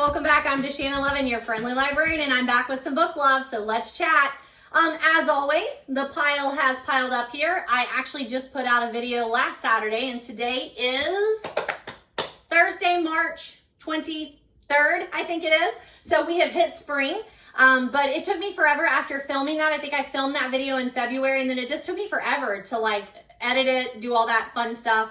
welcome back. I'm DaShannon Lovin, your friendly librarian, and I'm back with some book love, so let's chat. As always, the pile has piled up here. I actually just put out a video last Saturday, and today is Thursday, March 23rd, I think it is. So we have hit spring, but it took me forever after filming that. I think I filmed that video in February, and then it just took me forever to like edit it, do all that fun stuff.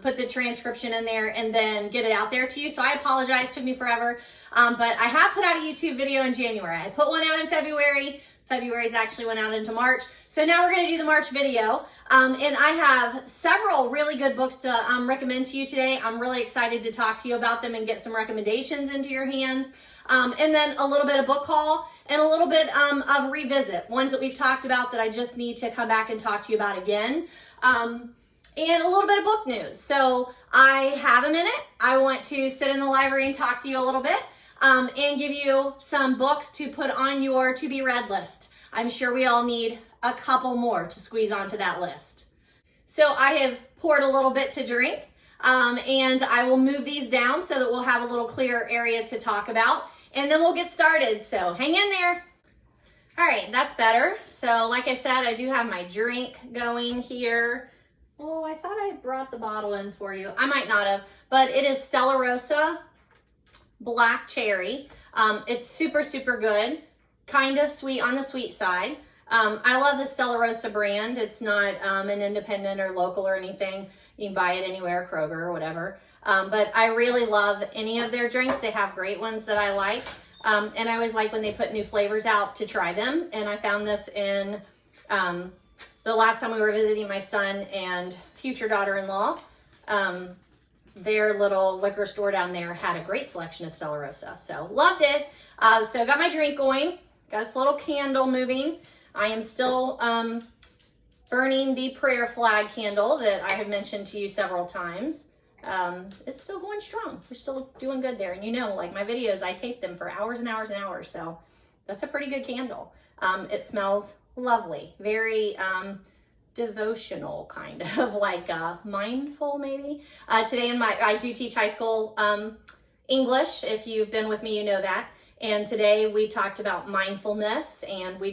Put the transcription in there and then get it out there to you. So I apologize, took me forever. But I have put out a YouTube video in January. I put one out in February. February's actually went out into March. So now we're going to do the March video. And I have several really good books to recommend to you today. I'm really excited to talk to you about them and get some recommendations into your hands. And then a little bit of book haul and a little bit of revisit. Ones that we've talked about that I just need to come back and talk to you about again. And a little bit of book news. So I have a minute. I want to sit in the library and talk to you a little bit and give you some books to put on your to be read list. I'm sure we all need a couple more to squeeze onto that list. So I have poured a little bit to drink and I will move these down so that we'll have a little clearer area to talk about, and then we'll get started. So hang in there. All right, that's better. So like I said, I do have my drink going here. Oh, I thought I brought the bottle in for you. I might not have, but it is Stella Rosa Black Cherry. It's super, super good. Kind of sweet on the sweet side. I love the Stella Rosa brand. It's not an independent or local or anything. You can buy it anywhere, Kroger or whatever. But I really love any of their drinks. They have great ones that I like. And I always like when they put new flavors out to try them. And I found this in the last time we were visiting my son and future daughter-in-law. Their little liquor store down there had a great selection of Stella Rosa. So loved it. So got my drink going. Got this little candle moving. I am still burning the prayer flag candle that I have mentioned to you several times. It's still going strong. We're still doing good there. And you know, like my videos, I tape them for hours and hours and hours. So that's a pretty good candle. It smells lovely. Very devotional, kind of like mindful maybe. Today I do teach high school English. If you've been with me, you know that. And today we talked about mindfulness, and we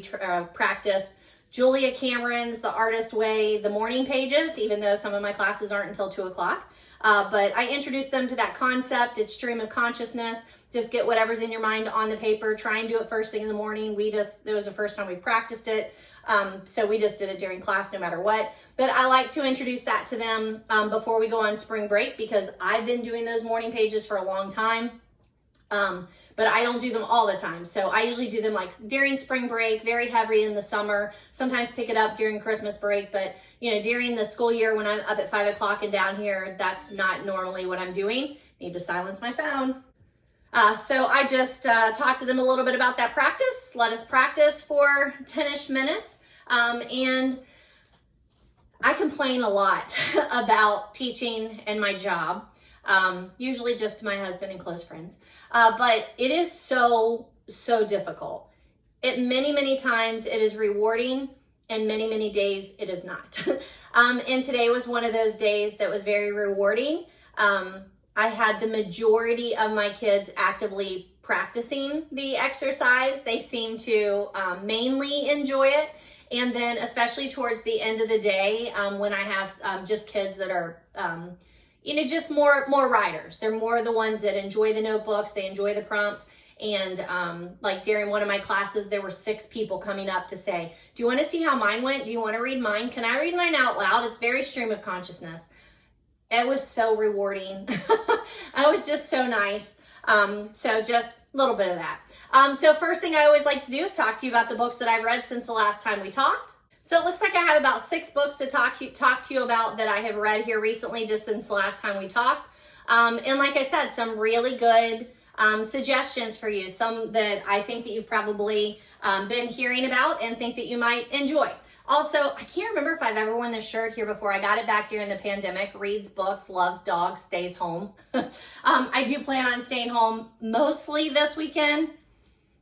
practiced Julia Cameron's The Artist's Way, the morning pages, even though some of my classes aren't until 2 o'clock. But I introduced them to that concept. It's stream of consciousness. Just get whatever's in your mind on the paper. Try and do it first thing in the morning. It was the first time we practiced it. So we just did it during class no matter what. But I like to introduce that to them before we go on spring break, because I've been doing those morning pages for a long time. But I don't do them all the time. So I usually do them like during spring break, very heavy in the summer, sometimes pick it up during Christmas break. But you know, during the school year when I'm up at 5 o'clock and down here, that's not normally what I'm doing. Need to silence my phone. So I just talked to them a little bit about that practice. Let us practice for 10-ish minutes. And I complain a lot about teaching and my job, usually just to my husband and close friends. But it is so, so difficult. Many times it is rewarding, and many days it is not. And today was one of those days that was very rewarding. I had the majority of my kids actively practicing the exercise. They seem to mainly enjoy it. And then especially towards the end of the day, when I have just kids that are, just more writers. They're more the ones that enjoy the notebooks. They enjoy the prompts. And like during one of my classes, there were 6 people coming up to say, do you want to see how mine went? Do you want to read mine? Can I read mine out loud? It's very stream of consciousness. It was so rewarding. It was just so nice. So just a little bit of that. So first thing I always like to do is talk to you about the books that I've read since the last time we talked. So it looks like I have about 6 books to talk to you about that I have read here recently, just since the last time we talked. And like I said, some really good suggestions for you, some that I think that you've probably been hearing about and think that you might enjoy. Also, I can't remember if I've ever worn this shirt here before. I got it back during the pandemic. Reads books, loves dogs, stays home. I do plan on staying home mostly this weekend,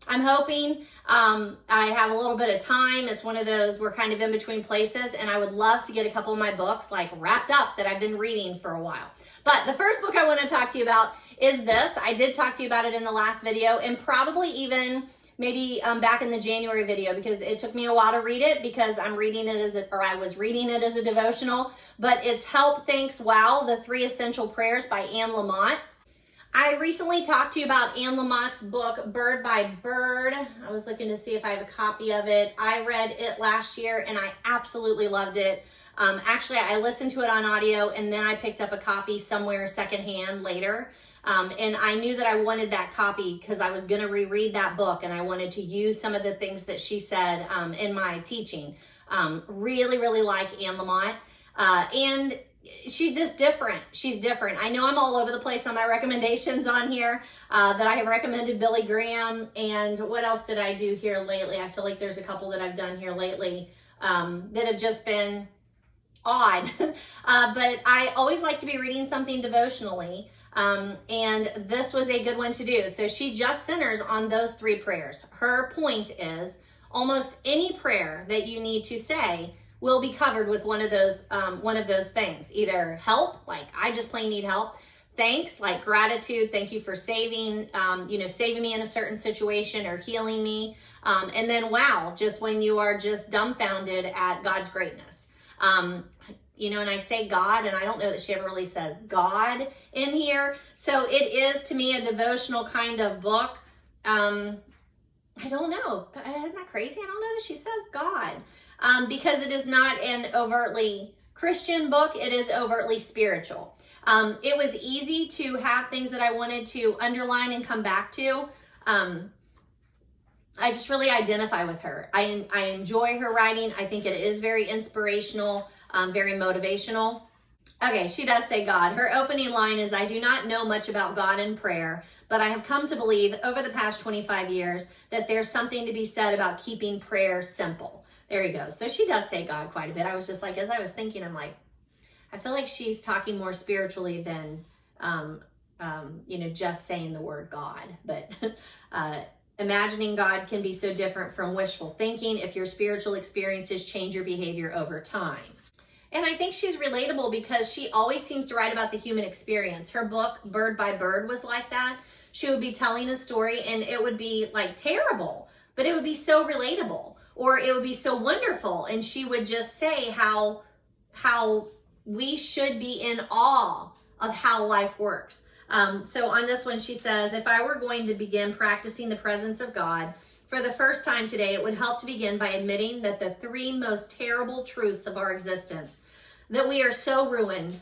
I'm hoping. I have a little bit of time. It's one of those, we're kind of in between places, and I would love to get a couple of my books like wrapped up that I've been reading for a while. But the first book I want to talk to you about is this. I did talk to you about it in the last video, and probably even maybe back in the January video, because it took me a while to read it because I'm reading it as I was reading it as a devotional. But it's Help, Thanks, Wow, The 3 Essential Prayers by Anne Lamott. I recently talked to you about Anne Lamott's book, Bird by Bird. I was looking to see if I have a copy of it. I read it last year and I absolutely loved it. Actually, I listened to it on audio and then I picked up a copy somewhere secondhand later. And I knew that I wanted that copy because I was going to reread that book and I wanted to use some of the things that she said in my teaching. Really, really like Anne Lamott. And she's just different. She's different. I know I'm all over the place on my recommendations on here, that I have recommended Billy Graham, and what else did I do here lately? I feel like there's a couple that I've done here lately that have just been odd. But I always like to be reading something devotionally, and this was a good one to do. So she just centers on those 3 prayers. Her point is almost any prayer that you need to say will be covered with one of those things. Either help, like I just plain need help. Thanks, like gratitude, thank you for saving me in a certain situation or healing me. And then wow, just when you are just dumbfounded at God's greatness. And I say God, and I don't know that she ever really says God in here. So it is to me a devotional kind of book. I don't know, isn't that crazy? I don't know that she says God. Because it is not an overtly Christian book, it is overtly spiritual. It was easy to have things that I wanted to underline and come back to. I just really identify with her. I enjoy her writing. I think it is very inspirational, very motivational. Okay, she does say God. Her opening line is, I do not know much about God and prayer, but I have come to believe over the past 25 years that there's something to be said about keeping prayer simple. There you go. So she does say God quite a bit. I was just like, as I was thinking, I'm like, I feel like she's talking more spiritually than, just saying the word God. But imagining God can be so different from wishful thinking if your spiritual experiences change your behavior over time. And I think she's relatable because she always seems to write about the human experience. Her book, Bird by Bird, was like that. She would be telling a story and it would be like terrible, but it would be so relatable. Or it would be so wonderful. And she would just say how we should be in awe of how life works. So on this one, she says, if I were going to begin practicing the presence of God for the first time today, it would help to begin by admitting that the 3 most terrible truths of our existence, that we are so ruined,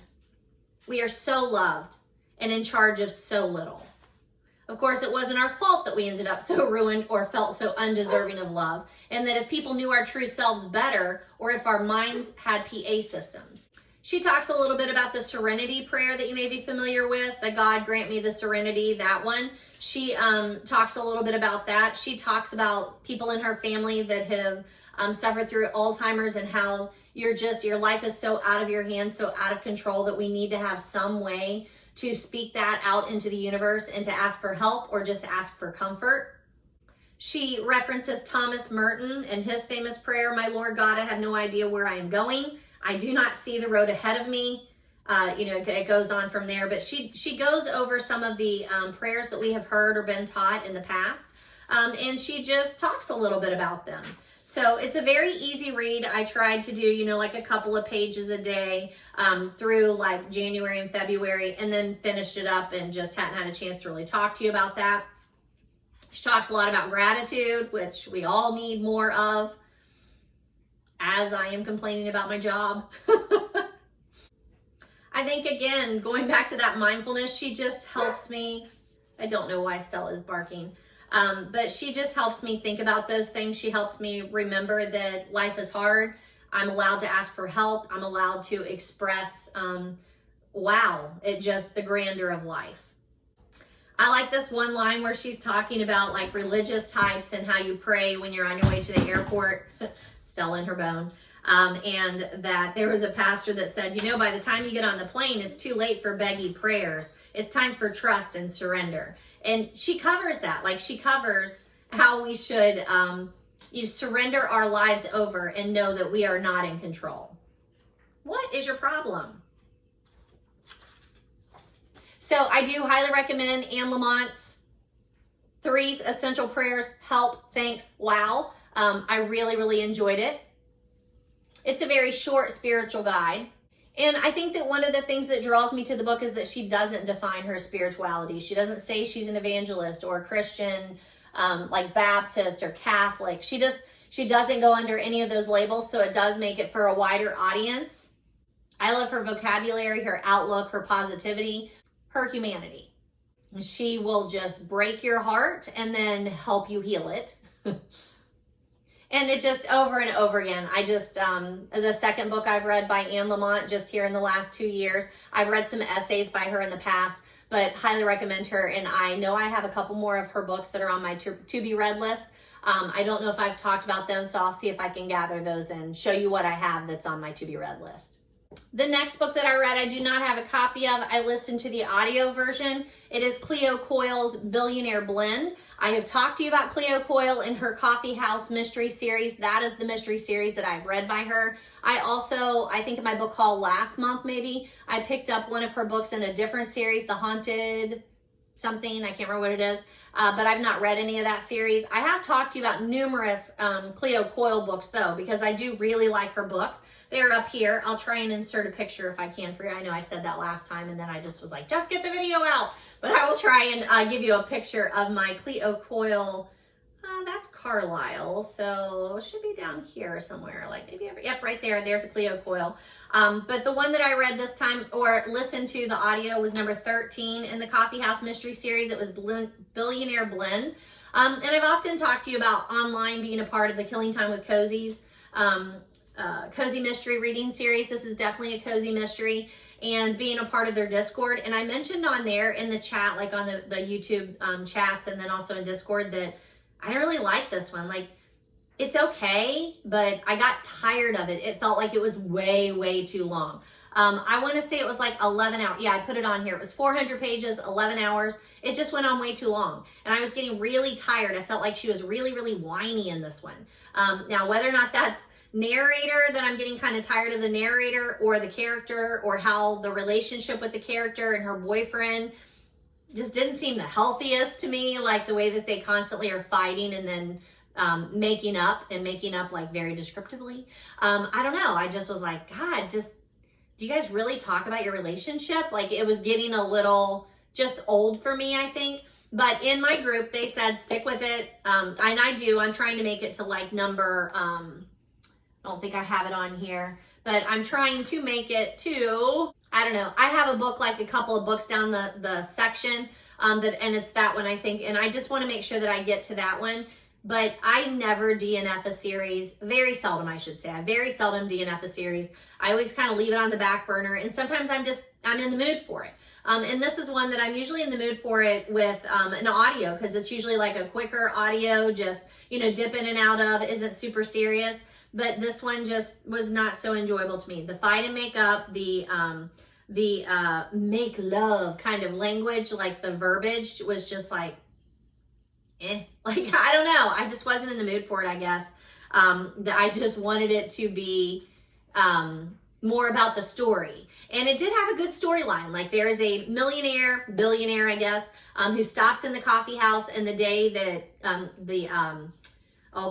we are so loved, and in charge of so little. Of course, it wasn't our fault that we ended up so ruined or felt so undeserving of love, and that if people knew our true selves better, or if our minds had PA systems. She talks a little bit about the serenity prayer that you may be familiar with, that God grant me the serenity, that one. She talks a little bit about that. She talks about people in her family that have suffered through Alzheimer's and how your life is so out of your hands, so out of control that we need to have some way to speak that out into the universe and to ask for help or just ask for comfort. She references Thomas Merton and his famous prayer, my Lord God, I have no idea where I am going. I do not see the road ahead of me. It goes on from there, but she goes over some of the prayers that we have heard or been taught in the past, and she just talks a little bit about them. So it's a very easy read. I tried to do, like a couple of pages a day through like January and February, and then finished it up and just hadn't had a chance to really talk to you about that. She talks a lot about gratitude, which we all need more of, as I am complaining about my job. I think, again, going back to that mindfulness, she just helps me. I don't know why Stella is barking. But she just helps me think about those things. She helps me remember that life is hard. I'm allowed to ask for help. I'm allowed to express, the grandeur of life. I like this one line where she's talking about like religious types and how you pray when you're on your way to the airport. Stella in her bone. And that there was a pastor that said, by the time you get on the plane, it's too late for beggy prayers. It's time for trust and surrender. And she covers that. Like she covers how we should you surrender our lives over and know that we are not in control. What is your problem? So I do highly recommend Anne Lamott's 3 Essential Prayers, Help, Thanks, Wow. I really enjoyed it. It's a very short spiritual guide. And I think that one of the things that draws me to the book is that she doesn't define her spirituality. She doesn't say she's an evangelist or a Christian, like Baptist or Catholic. She doesn't go under any of those labels, so it does make it for a wider audience. I love her vocabulary, her outlook, her positivity, her humanity. She will just break your heart and then help you heal it. And it just over and over again. I just, the second book I've read by Anne Lamott just here in the last 2 years. I've read some essays by her in the past, but highly recommend her. And I know I have a couple more of her books that are on my to be read list. I don't know if I've talked about them, so I'll see if I can gather those and show you what I have that's on my to be read list. The next book that I read, I do not have a copy of. I listened to the audio version. It is Cleo Coyle's Billionaire Blend. I have talked to you about Cleo Coyle in her Coffeehouse mystery series. That is the mystery series that I've read by her. I also, I think in my book haul last month maybe, I picked up one of her books in a different series, The Haunted something, I can't remember what it is, but I've not read any of that series. I have talked to you about numerous Cleo Coyle books though, because I do really like her books. They're up here. I'll try and insert a picture if I can for you. I know I said that last time and then I just was like, just get the video out. But I will try and give you a picture of my Cleo Coyle. That's Carlisle, so it should be down here somewhere. Like maybe, yep, right there. There's a Cleo Coyle. But the one that I read this time or listened to the audio was number 13 in the Coffeehouse mystery series. It was Billionaire Blend. And I've often talked to you about online being a part of the Killing Time with Cozy's cozy mystery reading series. This is definitely a cozy mystery, and being a part of their Discord. And I mentioned on there in the chat, like on the YouTube chats, and then also in Discord, that I didn't really like this one. Like, it's okay, but I got tired of it. It felt like it was way too long. I want to say it was like 11 hours. Yeah, I put it on here. It was 400 pages, 11 hours. It just went on way too long. And I was getting really tired. I felt like she was really whiny in this one. Now, whether or not that's narrator, that I'm getting kind of tired of the narrator or the character, or how the relationship with the character and her boyfriend just didn't seem the healthiest to me, like the way that they constantly are fighting and then making up like very descriptively. I don't know. I just was like, God, do you guys really talk about your relationship? Like, it was getting a little just old for me, I think. But in my group, they said, stick with it. And I do. I'm trying to make it to like number, I don't think I have it on here, but I'm trying to make it to, I don't know. I have a book, like a couple of books down the section, and it's that one, I think. And I just want to make sure that I get to that one. But I never DNF a series. Very seldom, I should say. I very seldom DNF a series. I always kind of leave it on the back burner. And sometimes I'm in the mood for it. And this is one that I'm usually in the mood for it with an audio, because it's usually like a quicker audio, just, dip in and out of, isn't super serious. But this one just was not so enjoyable to me. The fight and make up, the make love kind of language, like the verbiage was just like, like, I don't know. I just wasn't in the mood for it, I guess. I just wanted it to be more about the story. And it did have a good storyline. Like, there is a billionaire, I guess, who stops in the coffee house, and the day that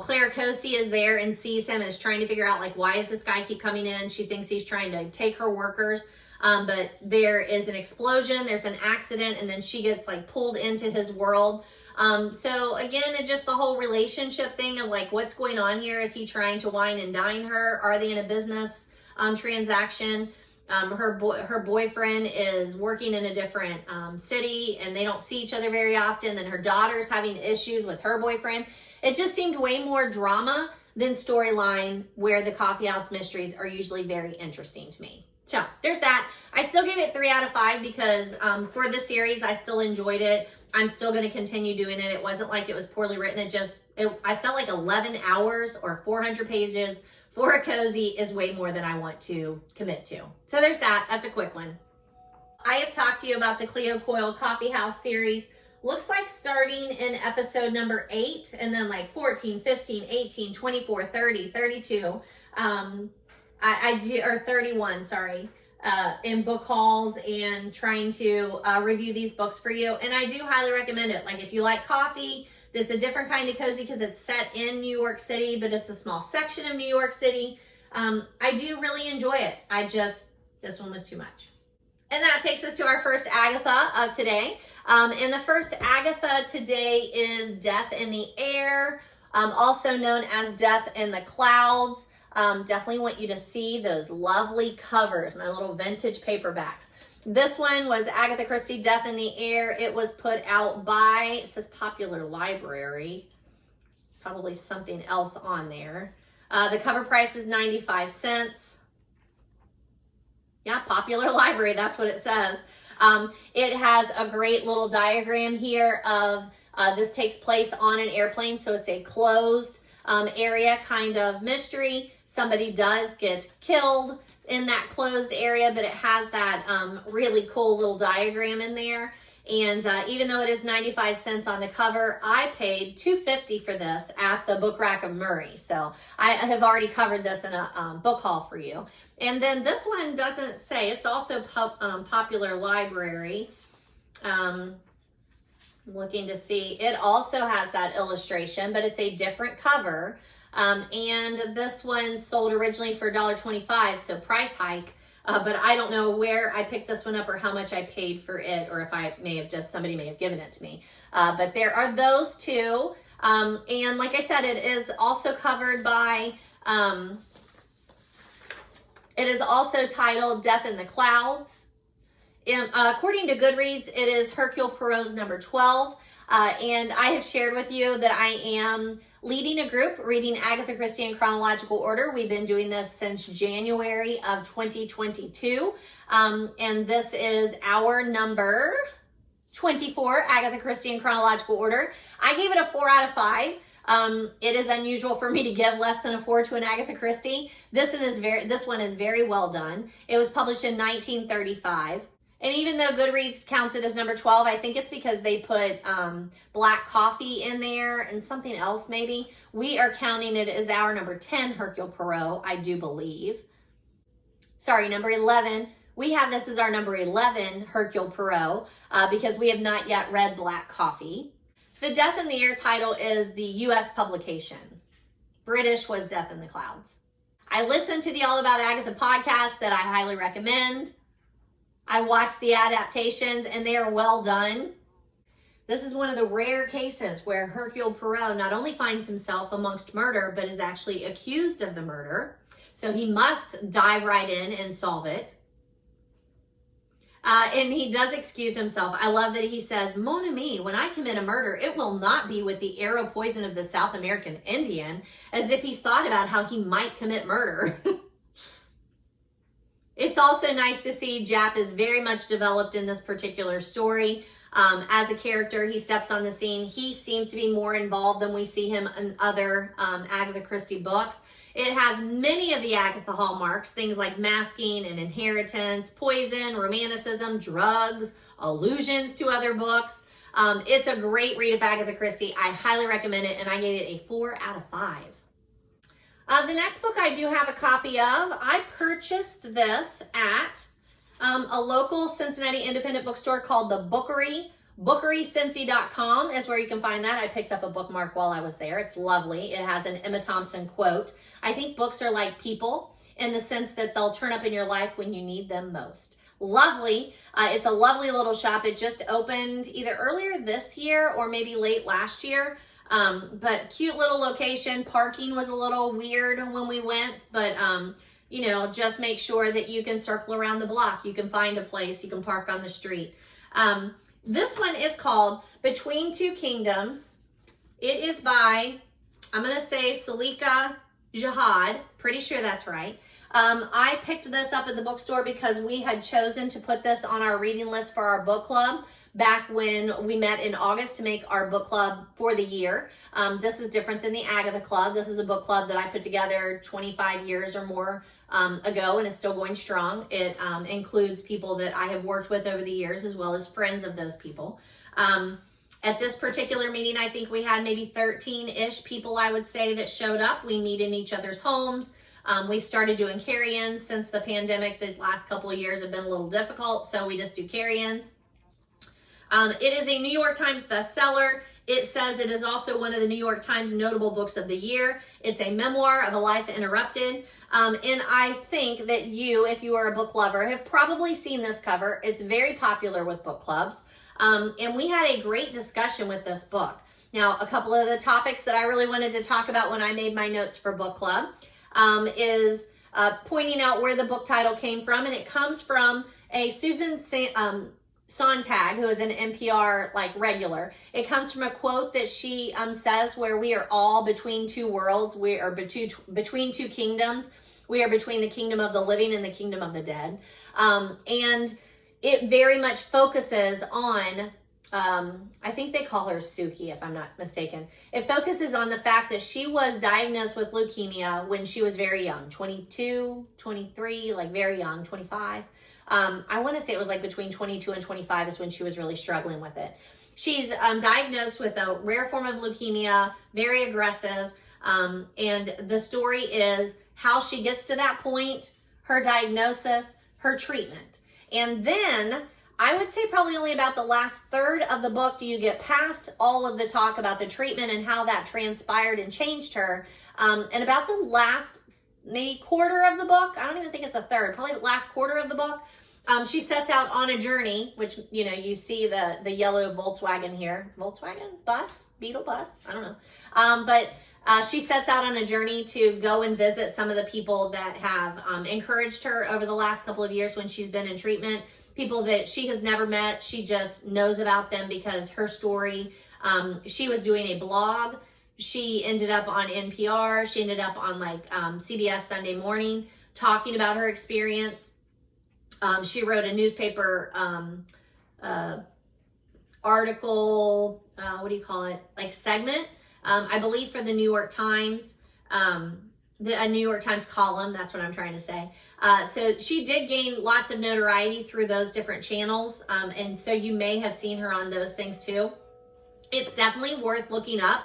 Claire Cosi is there and sees him and is trying to figure out, like, why does this guy keep coming in? She thinks he's trying to take her workers. But there is an explosion, there's an accident, and then she gets, like, pulled into his world. So again, it's just the whole relationship thing of, like, what's going on here? Is he trying to wine and dine her? Are they in a business transaction? Her boyfriend is working in a different city, and they don't see each other very often. Then her daughter's having issues with her boyfriend. It just seemed way more drama than storyline, where the Coffeehouse mysteries are usually very interesting to me. So there's that. I still give it 3 out of 5 because for the series, I still enjoyed it. I'm still going to continue doing it. It wasn't like it was poorly written. I felt like 11 hours or 400 pages for a cozy is way more than I want to commit to. So there's that. That's a quick one. I have talked to you about the Cleo Coyle Coffeehouse series looks like starting in episode number 8 and then like 14, 15, 18, 24, 30, 32, I do, or 31, sorry, in book hauls and trying to review these books for you. And I do highly recommend it. Like if you like coffee, it's a different kind of cozy because it's set in New York City, but it's a small section of New York City. I do really enjoy it. This one was too much. And that takes us to our first Agatha of today. And the first Agatha today is Death in the Air, also known as Death in the Clouds. Definitely want you to see those lovely covers, my little vintage paperbacks. This one was Agatha Christie, Death in the Air. It was put out by, it says Popular Library, probably something else on there. The cover price is 95 cents. Yeah, Popular Library, that's what it says. It has a great little diagram here of this takes place on an airplane, so it's a closed area kind of mystery. Somebody does get killed in that closed area, but it has that really cool little diagram in there. And even though it is 95 cents on the cover, I paid $2.50 for this at the Book Rack of Murray. So I have already covered this in a book haul for you. And then this one doesn't say, it's also Popular Library. Looking to see, it also has that illustration, but it's a different cover. And this one sold originally for $1.25, so price hike. But I don't know where I picked this one up or how much I paid for it, or if somebody may have given it to me. But there are those two. And like I said, it is also covered by, it is also titled Death in the Clouds. According to Goodreads, it is Hercule Poirot's number 12. And I have shared with you that I am leading a group reading Agatha Christie in chronological order. We've been doing this since January of 2022. And this is our number 24, Agatha Christie in chronological order. I gave it a 4 out of 5. It is unusual for me to give less than a 4 to an Agatha Christie. This one is very well done. It was published in 1935. And even though Goodreads counts it as number 12, I think it's because they put black coffee in there and something else maybe. We are counting it as our number 10 Hercule Poirot, I do believe. Sorry, number 11. We have this as our number 11 Hercule Poirot because we have not yet read Black Coffee. The Death in the Air title is the US publication. British was Death in the Clouds. I listened to the All About Agatha podcast that I highly recommend. I watched the adaptations and they are well done. This is one of the rare cases where Hercule Poirot not only finds himself amongst murder, but is actually accused of the murder. So he must dive right in and solve it. And he does excuse himself. I love that he says, "Mon ami, when I commit a murder, it will not be with the arrow poison of the South American Indian," as if he's thought about how he might commit murder. It's also nice to see Jap is very much developed in this particular story. As a character, he steps on the scene. He seems to be more involved than we see him in other Agatha Christie books. It has many of the Agatha hallmarks, things like masking and inheritance, poison, romanticism, drugs, allusions to other books. It's a great read of Agatha Christie. I highly recommend it, and I gave it a 4 out of 5. The next book I do have a copy of. I purchased this at a local Cincinnati independent bookstore called The Bookery. BookeryCincy.com is where you can find that. I picked up a bookmark while I was there. It's lovely. It has an Emma Thompson quote. I think books are like people in the sense that they'll turn up in your life when you need them most. Lovely. It's a lovely little shop. It just opened either earlier this year or maybe late last year. But cute little location. Parking was a little weird when we went, but you know, just make sure that you can circle around the block. You can find a place. You can park on the street. This one is called Between Two Kingdoms. It is by, I'm going to say Suleika Jaouad. Pretty sure that's right. I picked this up at the bookstore because we had chosen to put this on our reading list for our book club back when we met in August to make our book club for the year. This is different than the Agatha Club. This is a book club that I put together 25 years or more ago and is still going strong. It includes people that I have worked with over the years as well as friends of those people. At this particular meeting, I think we had maybe 13-ish people, I would say, that showed up. We meet in each other's homes. We started doing carry-ins since the pandemic. These last couple of years have been a little difficult, so we just do carry-ins. It is a New York Times bestseller. It says it is also one of the New York Times notable books of the year. It's a memoir of a life interrupted. And I think that you, if you are a book lover, have probably seen this cover. It's very popular with book clubs. And we had a great discussion with this book. Now, a couple of the topics that I really wanted to talk about when I made my notes for book club is pointing out where the book title came from. And it comes from a Susan Sontag, who is an NPR regular. It comes from a quote that she says, where we are all between two worlds. We are between two kingdoms. We are between the kingdom of the living and the kingdom of the dead. And it very much focuses on, I think they call her Suki, if I'm not mistaken. It focuses on the fact that she was diagnosed with leukemia when she was very young, 22, 23, very young, 25. I want to say it was between 22 and 25 is when she was really struggling with it. She's diagnosed with a rare form of leukemia, very aggressive. And the story is how she gets to that point, her diagnosis, her treatment. And then I would say probably only about the last third of the book do you get past all of the talk about the treatment and how that transpired and changed her. And about the last maybe quarter of the book, I don't even think it's a third, probably the last quarter of the book, she sets out on a journey, which, you see the yellow Volkswagen here. Volkswagen? Bus? Beetle bus? I don't know. But she sets out on a journey to go and visit some of the people that have encouraged her over the last couple of years when she's been in treatment. People that she has never met. She just knows about them because her story, she was doing a blog. She ended up on NPR. She ended up on CBS Sunday Morning talking about her experience. She wrote a newspaper article, what do you call it? Segment, I believe for the New York Times, a New York Times column, that's what I'm trying to say. So she did gain lots of notoriety through those different channels. And so you may have seen her on those things too. It's definitely worth looking up.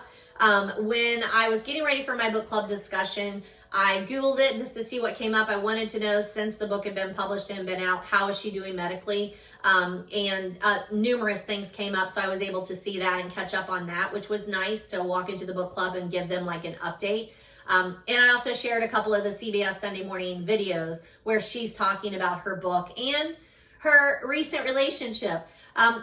When I was getting ready for my book club discussion, I Googled it just to see what came up. I wanted to know, since the book had been published and been out, how is she doing medically? And numerous things came up, so I was able to see that and catch up on that, which was nice to walk into the book club and give them an update. And I also shared a couple of the CBS Sunday Morning videos where she's talking about her book and her recent relationship.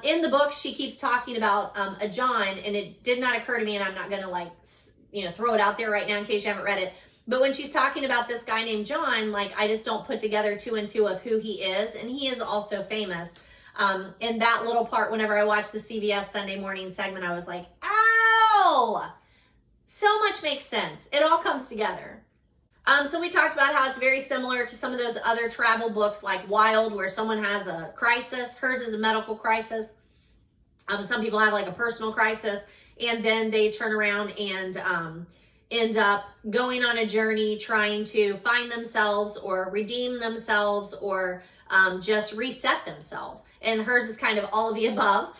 In the book, she keeps talking about a John, and it did not occur to me, and I'm not going to throw it out there right now in case you haven't read it. But when she's talking about this guy named John, I just don't put together two and two of who he is, and he is also famous. In that little part, whenever I watched the CBS Sunday Morning segment, I was like, ow! So much makes sense. It all comes together. So we talked about how it's very similar to some of those other travel books like Wild, where someone has a crisis. Hers is a medical crisis. Some people have a personal crisis, and then they turn around and end up going on a journey trying to find themselves or redeem themselves or just reset themselves. And hers is kind of all of the above.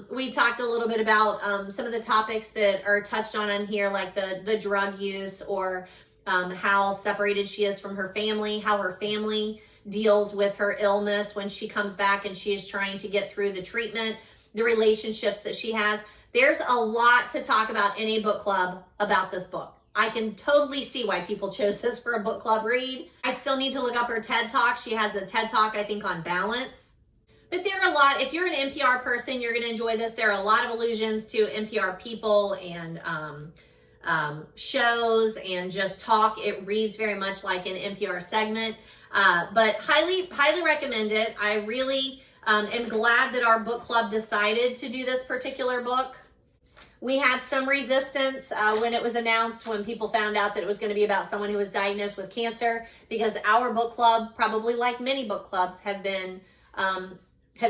We talked a little bit about some of the topics that are touched on in here, like the drug use, or how separated she is from her family, how her family deals with her illness when she comes back and she is trying to get through the treatment, the relationships that she has. There's a lot to talk about in a book club about this book. I can totally see why people chose this for a book club read. I still need to look up her TED Talk. She has a TED Talk, I think, on balance. But there are a lot, if you're an NPR person, you're going to enjoy this. There are a lot of allusions to NPR people and shows and just talk. It reads very much like an NPR segment, but highly recommend it. I really am glad that our book club decided to do this particular book. We had some resistance when it was announced, when people found out that it was going to be about someone who was diagnosed with cancer, because our book club, probably like many book clubs, have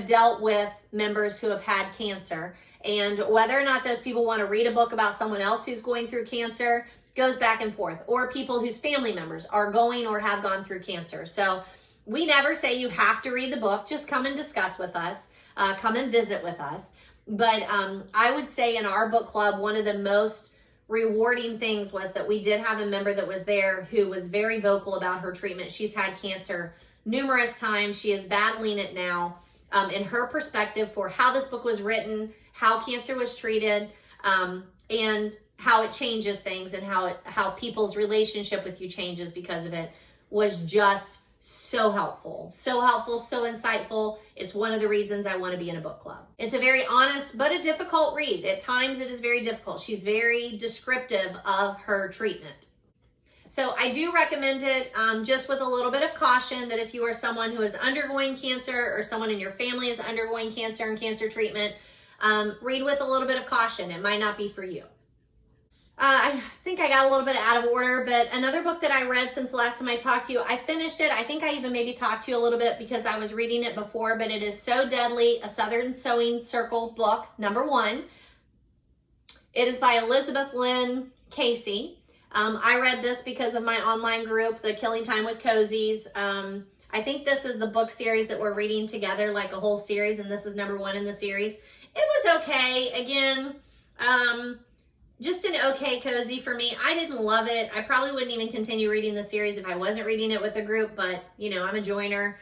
dealt with members who have had cancer. And whether or not those people want to read a book about someone else who's going through cancer goes back and forth, or people whose family members are going or have gone through cancer. So we never say you have to read the book. Just come and discuss with us. Come and visit with us. But I would say in our book club, one of the most rewarding things was that we did have a member that was there who was very vocal about her treatment. She's had cancer numerous times. She is battling it now. In her perspective for how this book was written, how cancer was treated, and how it changes things, and how people's relationship with you changes because of it, was just so helpful, so insightful. It's one of the reasons I want to be in a book club. It's a very honest but a difficult read. At times it is very difficult. She's very descriptive of her treatment. So I do recommend it, just with a little bit of caution that if you are someone who is undergoing cancer or someone in your family is undergoing cancer and cancer treatment, read with a little bit of caution. It might not be for you. I think I got a little bit out of order, but another book that I read since the last time I talked to you, I finished it. I think I even maybe talked to you a little bit because I was reading it before, but it is So Deadly, a Southern Sewing Circle book, #1. It is by Elizabeth Lynn Casey. I read this because of my online group, the Killing Time with Cozies. I think this is the book series that we're reading together, like a whole series, and this is #1 in the series. It was okay. Again, just an okay cozy for me. I didn't love it. I probably wouldn't even continue reading the series if I wasn't reading it with the group, but you know, I'm a joiner.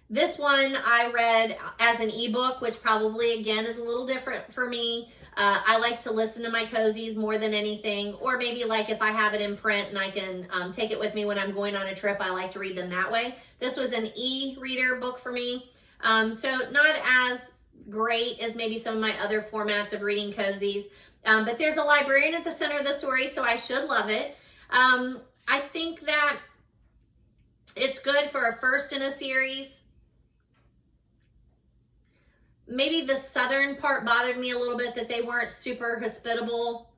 This one I read as an ebook, which probably again is a little different for me. I like to listen to my cozies more than anything, or maybe like if I have it in print and I can take it with me when I'm going on a trip, I like to read them that way. This was an e-reader book for me, so not as great as maybe some of my other formats of reading cozies, but there's a librarian at the center of the story, so I should love it. I think that it's good for a first in a series. Maybe the southern part bothered me a little bit, that they weren't super hospitable.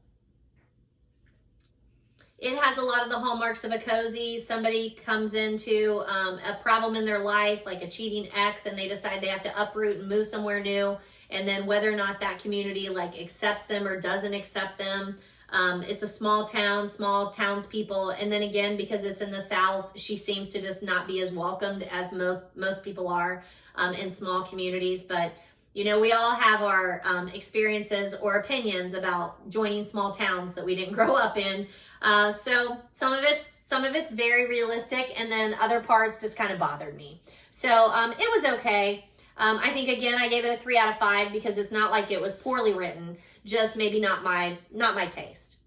It has a lot of the hallmarks of a cozy. Somebody comes into a problem in their life, like a cheating ex, and they decide they have to uproot and move somewhere new. And then whether or not that community like accepts them or doesn't accept them. It's a small town, small townspeople. And then again, because it's in the South, she seems to just not be as welcomed as most people are in small communities. But you know, we all have our experiences or opinions about joining small towns that we didn't grow up in. So some of it's very realistic, and then other parts just kind of bothered me. So it was okay. I think again, I gave it a 3 out of 5 because it's not like it was poorly written, just maybe not my taste.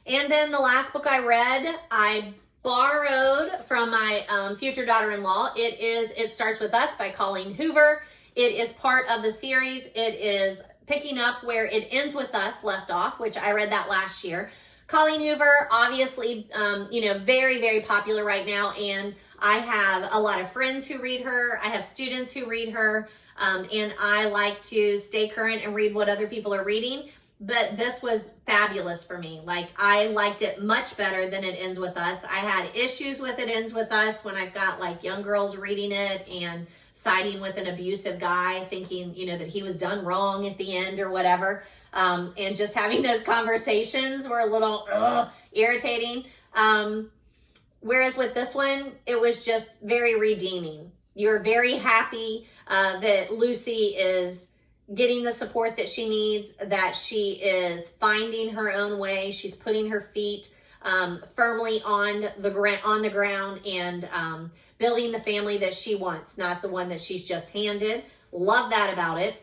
And then the last book I read, I borrowed from my future daughter-in-law. It Starts With Us by Colleen Hoover. It is part of the series. It is picking up where It Ends With Us left off, which I read that last year. Colleen Hoover, obviously, you know, very, very popular right now. And I have a lot of friends who read her. I have students who read her. And I like to stay current and read what other people are reading. But this was fabulous for me. Like, I liked it much better than It Ends With Us. I had issues with It Ends With Us when I've got like young girls reading it and siding with an abusive guy, thinking, you know, that he was done wrong at the end or whatever. And just having those conversations were a little irritating. Whereas with this one, it was just very redeeming. You're very happy that Lucy is getting the support that she needs, that she is finding her own way. She's putting her feet firmly on the ground and building the family that she wants, not the one that she's just handed. Love that about it.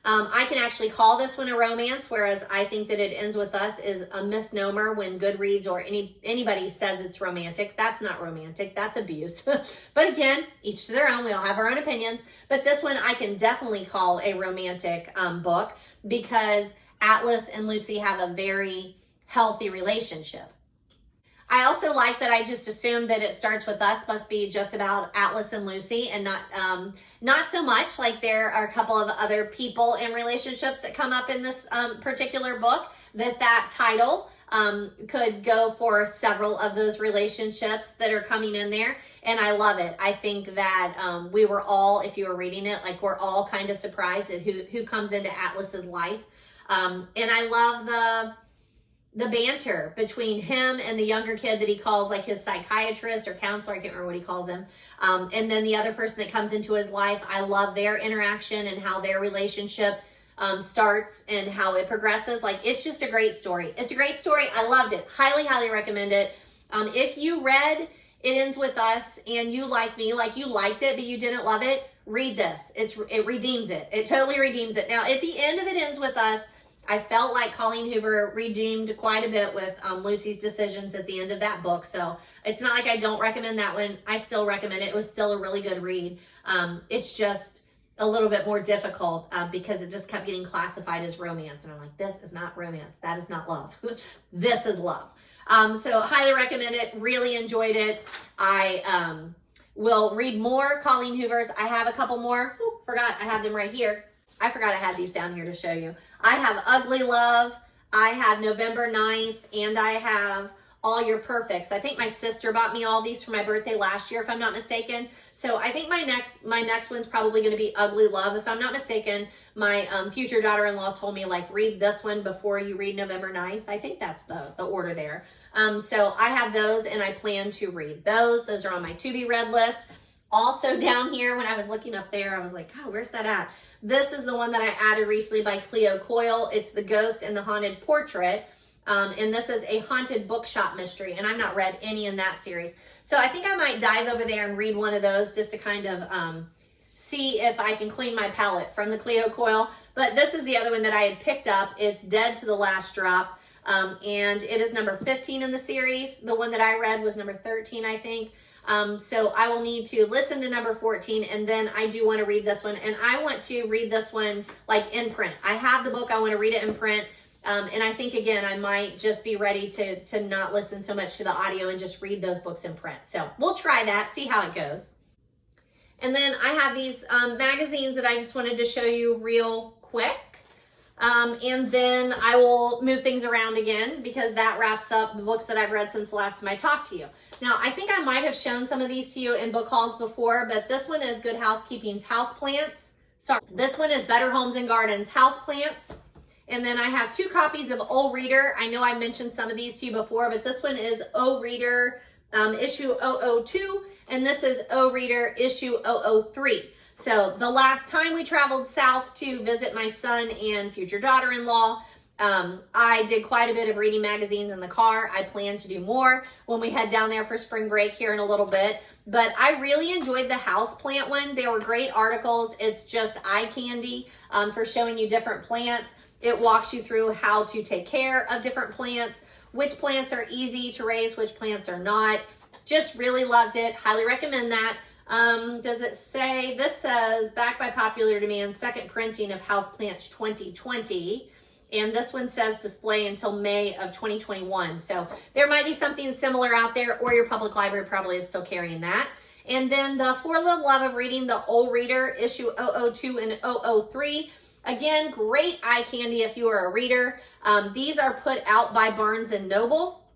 I can actually call this one a romance, whereas I think that It Ends With Us is a misnomer when Goodreads or anybody says it's romantic. That's not romantic, that's abuse. But again, each to their own, we all have our own opinions. But this one I can definitely call a romantic book because Atlas and Lucy have a very healthy relationship. I also like that I just assumed that It Starts With Us must be just about Atlas and Lucy and not so much. Like, there are a couple of other people and relationships that come up in this particular book, that title could go for several of those relationships that are coming in there. And I love it. I think that we were all, if you were reading it, like, we're all kind of surprised at who comes into Atlas's life. And I love the banter between him and the younger kid that he calls like his psychiatrist or counselor. I can't remember what he calls him. And then the other person that comes into his life. I love their interaction and how their relationship starts and how it progresses. Like, it's just a great story. It's a great story. I loved it. Highly, highly recommend it. If you read It Ends With Us and you like me, like you liked it but you didn't love it, read this. It redeems it. It totally redeems it. Now, at the end of It Ends With Us, I felt like Colleen Hoover redeemed quite a bit with Lucy's decisions at the end of that book. So it's not like I don't recommend that one. I still recommend it. It was still a really good read. It's just a little bit more difficult because it just kept getting classified as romance. And I'm like, this is not romance. That is not love. This is love. So highly recommend it. Really enjoyed it. I will read more Colleen Hoover's. I have a couple more. Ooh, forgot I have them right here. I forgot I had these down here to show you. I have Ugly Love, I have November 9th, and I have All Your Perfects. I think my sister bought me all these for my birthday last year, if I'm not mistaken. So I think my next one's probably going to be Ugly Love. If I'm not mistaken, my future daughter-in-law told me, like, read this one before you read November 9th. I think that's the order there. So I have those, and I plan to read those. Those are on my to-be-read list. Also down here, when I was looking up there, I was like, oh, where's that at? This is the one that I added recently by Coyle. It's The Ghost and the Haunted Portrait. And this is a haunted bookshop mystery, and I've not read any in that series. So I think I might dive over there and read one of those just to kind of see if I can clean my palate from the Coyle. But this is the other one that I had picked up. It's Dead to the Last Drop, and it is number 15 in the series. The one that I read was number 13, I think. So I will need to listen to number 14, and then I do want to read this one, and I want to read this one like in print. I have the book. I want to read it in print. And I think, again, I might just be ready to not listen so much to the audio and just read those books in print. So we'll try that, see how it goes. And then I have these magazines that I just wanted to show you real quick. And then I will move things around again because that wraps up the books that I've read since the last time I talked to you. Now, I think I might have shown some of these to you in book hauls before, but this one is Good Housekeeping's Houseplants. Sorry, this one is Better Homes and Gardens Houseplants. And then I have 2 copies of O Reader. I know I mentioned some of these to you before, but this one is O Reader issue 002, and this is O Reader issue 003. So the last time we traveled south to visit my son and future daughter-in-law, I did quite a bit of reading magazines in the car. I plan to do more when we head down there for spring break here in a little bit. But I really enjoyed the houseplant one. They were great articles. It's just eye candy for showing you different plants. It walks you through how to take care of different plants, which plants are easy to raise, which plants are not. Just really loved it. Highly recommend that. Does it say, this says, backed by popular demand, second printing of Houseplants 2020. And this one says display until May of 2021. So there might be something similar out there, or your public library probably is still carrying that. And then the For the Love of Reading, the Old Reader, issue 002 and 003. Again, great eye candy if you are a reader. These are put out by Barnes & Noble.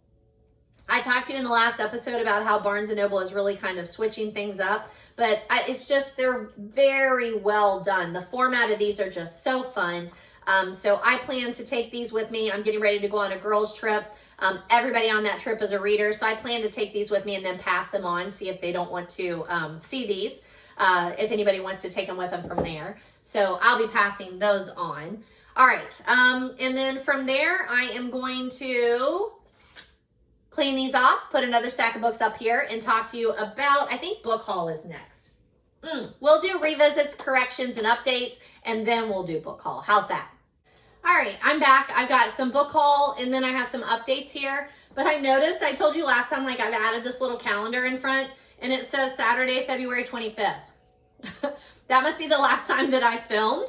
I talked to you in the last episode about how Barnes & Noble is really kind of switching things up, but it's just, they're very well done. The format of these are just so fun. So I plan to take these with me. I'm getting ready to go on a girls trip. Everybody on that trip is a reader, so I plan to take these with me and then pass them on, see if they don't want to see these, if anybody wants to take them with them from there. So I'll be passing those on. All right, and then from there, I am going to clean these off, put another stack of books up here, and talk to you about, I think book haul is next. We'll do revisits, corrections, and updates, and then we'll do book haul. How's that? All right, I'm back. I've got some book haul, and then I have some updates here. But I noticed, I told you last time, like, I've added this little calendar in front, and it says Saturday, February 25th. That must be the last time that I filmed.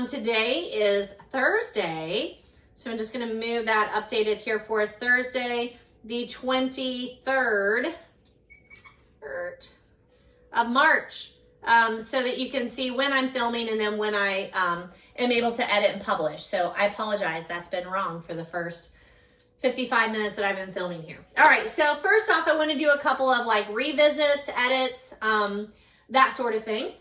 Today is Thursday, so I'm just going to move that updated here for us. Thursday, the 23rd of March, so that you can see when I'm filming and then when I am able to edit and publish. So I apologize, that's been wrong for the first 55 minutes that I've been filming here. All right, so first off, I want to do a couple of like revisits, edits, that sort of thing.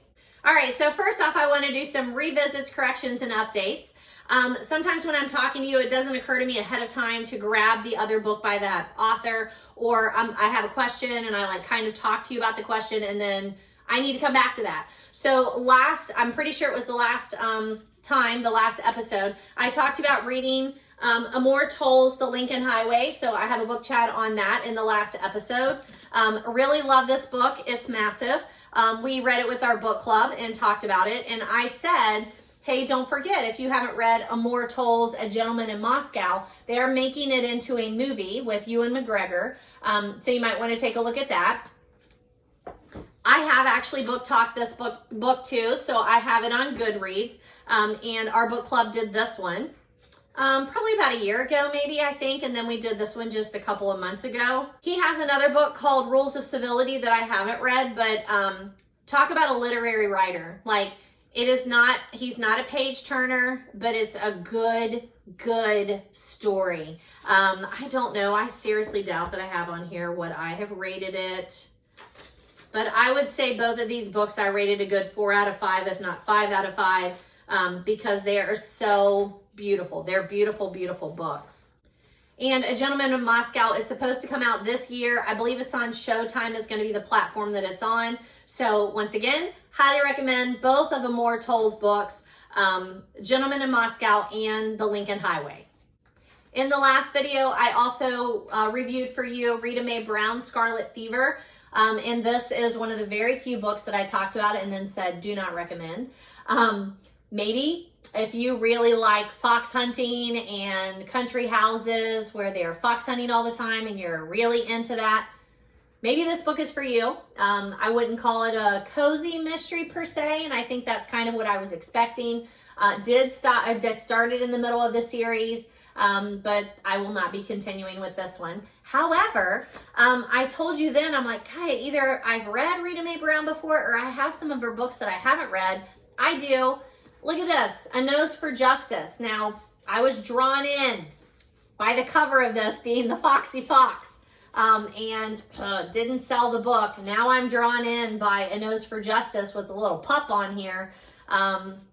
All right, so first off, I want to do some revisits, corrections, and updates. Sometimes when I'm talking to you, it doesn't occur to me ahead of time to grab the other book by that author, or I have a question and I like kind of talk to you about the question and then I need to come back to that. So I'm pretty sure it was the last the last episode, I talked about reading Amor Towles, The Lincoln Highway. So I have a book chat on that in the last episode. Really love this book. It's massive. We read it with our book club and talked about it. And I said, hey, don't forget, if you haven't read Amor Towles, A Gentleman in Moscow, they are making it into a movie with Ewan McGregor. So you might want to take a look at that. I have actually book talked this book too, so I have it on Goodreads. And our book club did this one probably about a year ago, maybe, I think. And then we did this one just a couple of months ago. He has another book called Rules of Civility that I haven't read, but talk about a literary writer. Like, he's not a page turner, but it's a good story. I don't know. I seriously doubt that I have on here what I have rated it. But I would say both of these books I rated a good 4 out of 5, if not 5 out of 5, because they are so beautiful. They're beautiful, beautiful books. And A Gentleman in Moscow is supposed to come out this year. I believe it's on Showtime is going to be the platform that it's on. So once again, highly recommend both of Amor Towles' books, Gentleman in Moscow and The Lincoln Highway. In the last video, I also reviewed for you Rita Mae Brown's Scarlet Fever. And this is one of the very few books that I talked about and then said, do not recommend. Maybe if you really like fox hunting and country houses where they're fox hunting all the time and you're really into that, maybe this book is for you. I wouldn't call it a cozy mystery per se, and I think that's kind of what I was expecting. I started in the middle of the series, but I will not be continuing with this one. However, I told you then, I'm like, hey, either I've read Rita Mae Brown before or I have some of her books that I haven't read. I do. Look at this, A Nose for Justice. Now, I was drawn in by the cover of this being the Foxy Fox and didn't sell the book. Now I'm drawn in by A Nose for Justice with a little pup on here.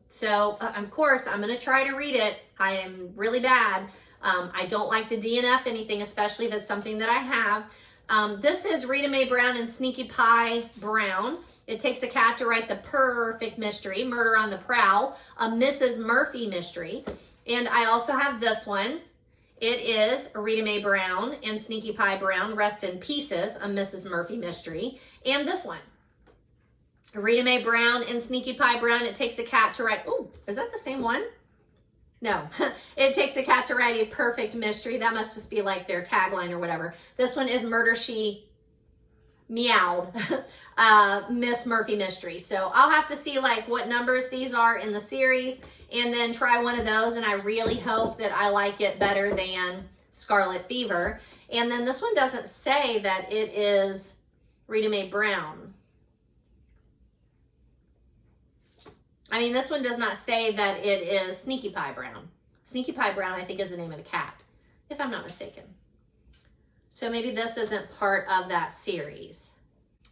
So, of course, I'm going to try to read it. I am really bad. I don't like to DNF anything, especially if it's something that I have. This is Rita Mae Brown and Sneaky Pie Brown. It takes a cat to write the perfect mystery, Murder on the Prowl, a Mrs. Murphy mystery. And I also have this one. It is Rita Mae Brown and Sneaky Pie Brown, Rest in Pieces, a Mrs. Murphy mystery. And this one. Rita Mae Brown and Sneaky Pie Brown, It Takes a Cat to Write, oh, is that the same one? No, It Takes a Cat to Write a Perfect Mystery. That must just be like their tagline or whatever. This one is Murder She Meowed, Miss Murphy mystery. So I'll have to see like what numbers these are in the series and then try one of those. And I really hope that I like it better than Scarlet Fever. And then this one doesn't say that it is Rita Mae Brown. I mean, this one does not say that it is Sneaky Pie Brown. Sneaky Pie Brown, I think, is the name of the cat, if I'm not mistaken. So maybe this isn't part of that series.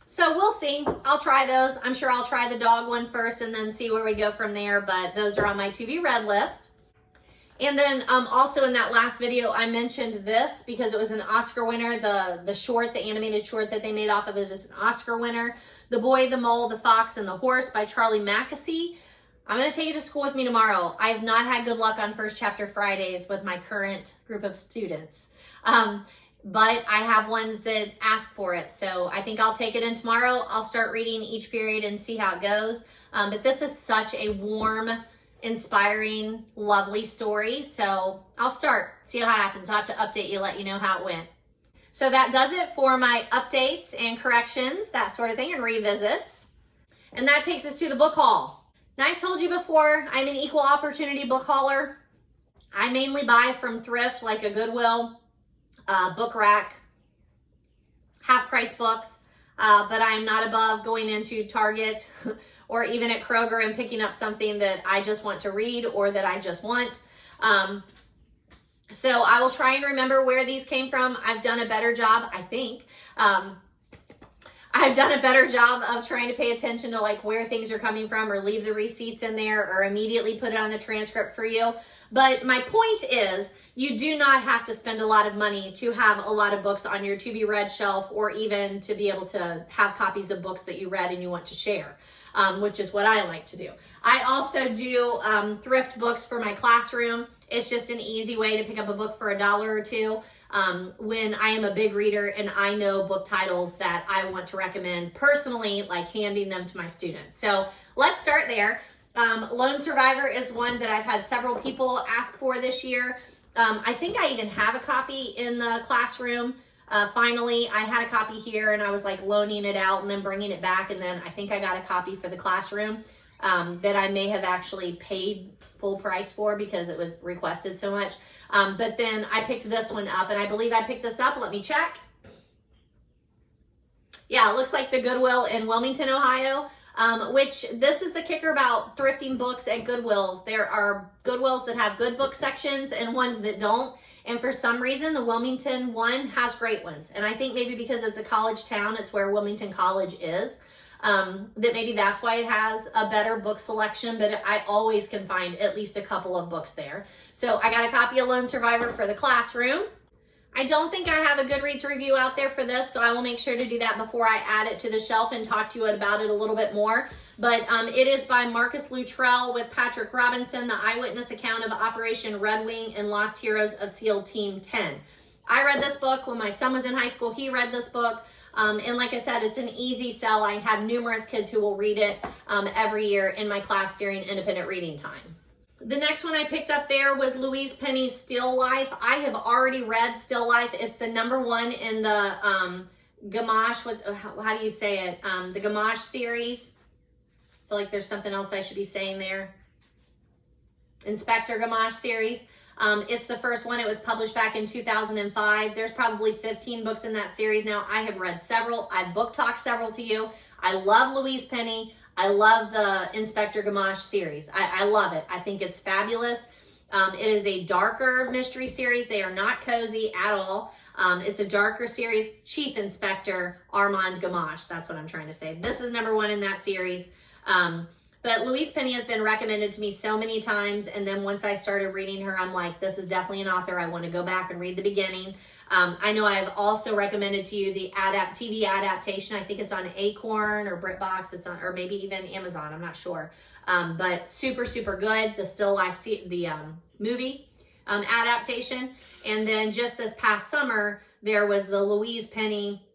So we'll see. I'll try those. I'm sure I'll try the dog one first and then see where we go from there. But those are on my to be read list. And then also in that last video, I mentioned this because it was an Oscar winner. The short, the animated short that they made off of it is an Oscar winner. The Boy, the Mole, the Fox, and the Horse by Charlie Mackesy. I'm going to take it to school with me tomorrow. I have not had good luck on First Chapter Fridays with my current group of students. But I have ones that ask for it. So I think I'll take it in tomorrow. I'll start reading each period and see how it goes. But this is such a warm, inspiring, lovely story. So I'll start, see how it happens. I'll have to update you, let you know how it went. So that does it for my updates and corrections, that sort of thing, and revisits. And that takes us to the book haul. Now, I've told you before, I'm an equal opportunity book hauler. I mainly buy from thrift, like a Goodwill, Book Rack, half price books, but I'm not above going into Target or even at Kroger and picking up something that I just want to read or that I just want. So I will try and remember where these came from. I've done a better job, I think. I I've done a better job of trying to pay attention to like where things are coming from, or leave the receipts in there, or immediately put it on the transcript for you. But my point is, you do not have to spend a lot of money to have a lot of books on your to be read shelf, or even to be able to have copies of books that you read and you want to share, which is what I like to do. I also do thrift books for my classroom. It's just an easy way to pick up a book for $1 or $2. When I am a big reader and I know book titles that I want to recommend personally, like handing them to my students. So let's start there. Lone Survivor is one that I've had several people ask for this year. I think I even have a copy in the classroom. Finally, I had a copy here and I was like loaning it out and then bringing it back. And then I think I got a copy for the classroom that I may have actually paid full price for because it was requested so much. But then I picked this one up, and I believe I picked this up. Let me check. Yeah, it looks like the Goodwill in Wilmington, Ohio, which this is the kicker about thrifting books at Goodwills. There are Goodwills that have good book sections and ones that don't. And for some reason, the Wilmington one has great ones. And I think maybe because it's a college town, it's where Wilmington College is. That maybe that's why it has a better book selection, but I always can find at least a couple of books there. So I got a copy of Lone Survivor for the classroom. I don't think I have a Goodreads review out there for this, so I will make sure to do that before I add it to the shelf and talk to you about it a little bit more. But it is by Marcus Luttrell with Patrick Robinson, the eyewitness account of Operation Red Wing and Lost Heroes of SEAL Team 10. I read this book when my son was in high school. He read this book. And like I said, it's an easy sell. I have numerous kids who will read it every year in my class during independent reading time. The next one I picked up there was Louise Penny's Still Life. I have already read Still Life. It's the #1 in the Gamache, how do you say it? The Gamache series. I feel like there's something else I should be saying there. Inspector Gamache series. It's the first one. It was published back in 2005. There's probably 15 books in that series now. I have read several. I've book talked several to you. I love Louise Penny. I love the Inspector Gamache series. I love it. I think it's fabulous. It is a darker mystery series. They are not cozy at all. It's a darker series. Chief Inspector Armand Gamache. That's what I'm trying to say. This is #1 in that series. But Louise Penny has been recommended to me so many times, and then once I started reading her, I'm like, this is definitely an author. I want to go back and read the beginning. I know I've also recommended to you the TV adaptation. I think it's on Acorn or BritBox. It's on, or maybe even Amazon. I'm not sure. But super, super good. The Still Life, the movie adaptation. And then just this past summer, there was the Louise Penny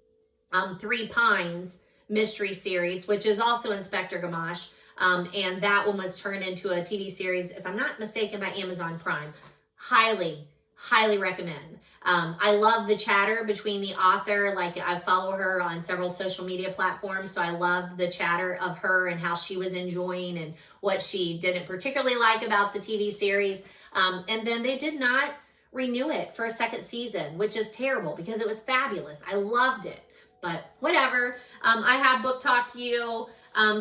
Three Pines mystery series, which is also Inspector Gamache. And that one was turned into a TV series, if I'm not mistaken, by Amazon Prime. Highly, highly recommend. I love the chatter between the author. Like, I follow her on several social media platforms, so I love the chatter of her and how she was enjoying and what she didn't particularly like about the TV series. And then they did not renew it for a second season, which is terrible because it was fabulous. I loved it, but whatever. I have book talked to you.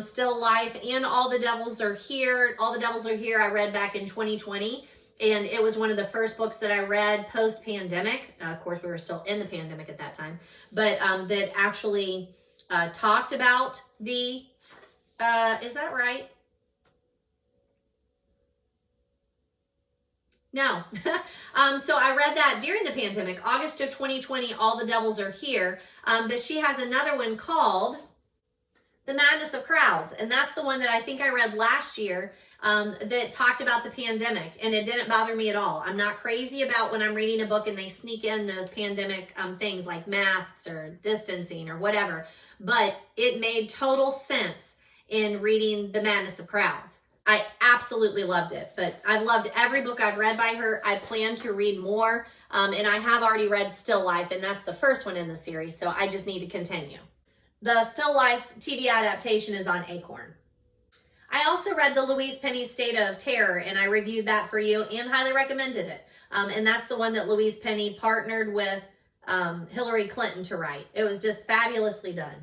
Still Life and All the Devils Are Here. All the Devils Are Here I read back in 2020, and it was one of the first books that I read post-pandemic. Of course, we were still in the pandemic at that time, but that actually talked about the, is that right? No. So I read that during the pandemic, August of 2020, All the Devils Are Here, but she has another one called The Madness of Crowds, and that's the one that I think I read last year that talked about the pandemic, and it didn't bother me at all. I'm not crazy about when I'm reading a book and they sneak in those pandemic things like masks or distancing or whatever, but it made total sense in reading The Madness of Crowds. I absolutely loved it, but I've loved every book I've read by her. I plan to read more, and I have already read Still Life, and that's the first one in the series, so I just need to continue. The Still Life TV adaptation is on Acorn. I also read the Louise Penny State of Terror, and I reviewed that for you and highly recommended it. And that's the one that Louise Penny partnered with Hillary Clinton to write. It was just fabulously done.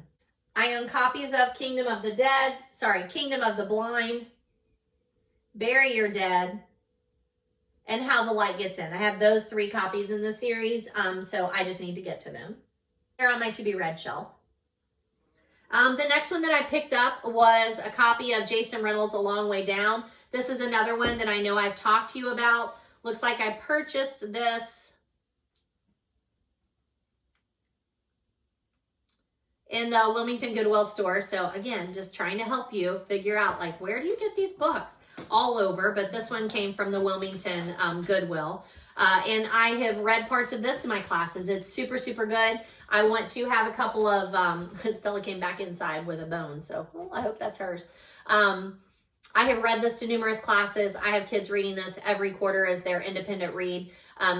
I own copies of Kingdom of the Blind, Bury Your Dead, and How the Light Gets In. I have those 3 copies in the series, so I just need to get to them. They're on my to-be-read shelf. The next one that I picked up was a copy of Jason Reynolds' A Long Way Down. This is another one that I know I've talked to you about. Looks like I purchased this in the Wilmington Goodwill store. So again, just trying to help you figure out, like, where do you get these books? All over, but this one came from the Wilmington Goodwill. And I have read parts of this to my classes. It's super, super good. I want to have a couple of, Stella came back inside with a bone, so well, I hope that's hers. I have read this to numerous classes. I have kids reading this every quarter as their independent read.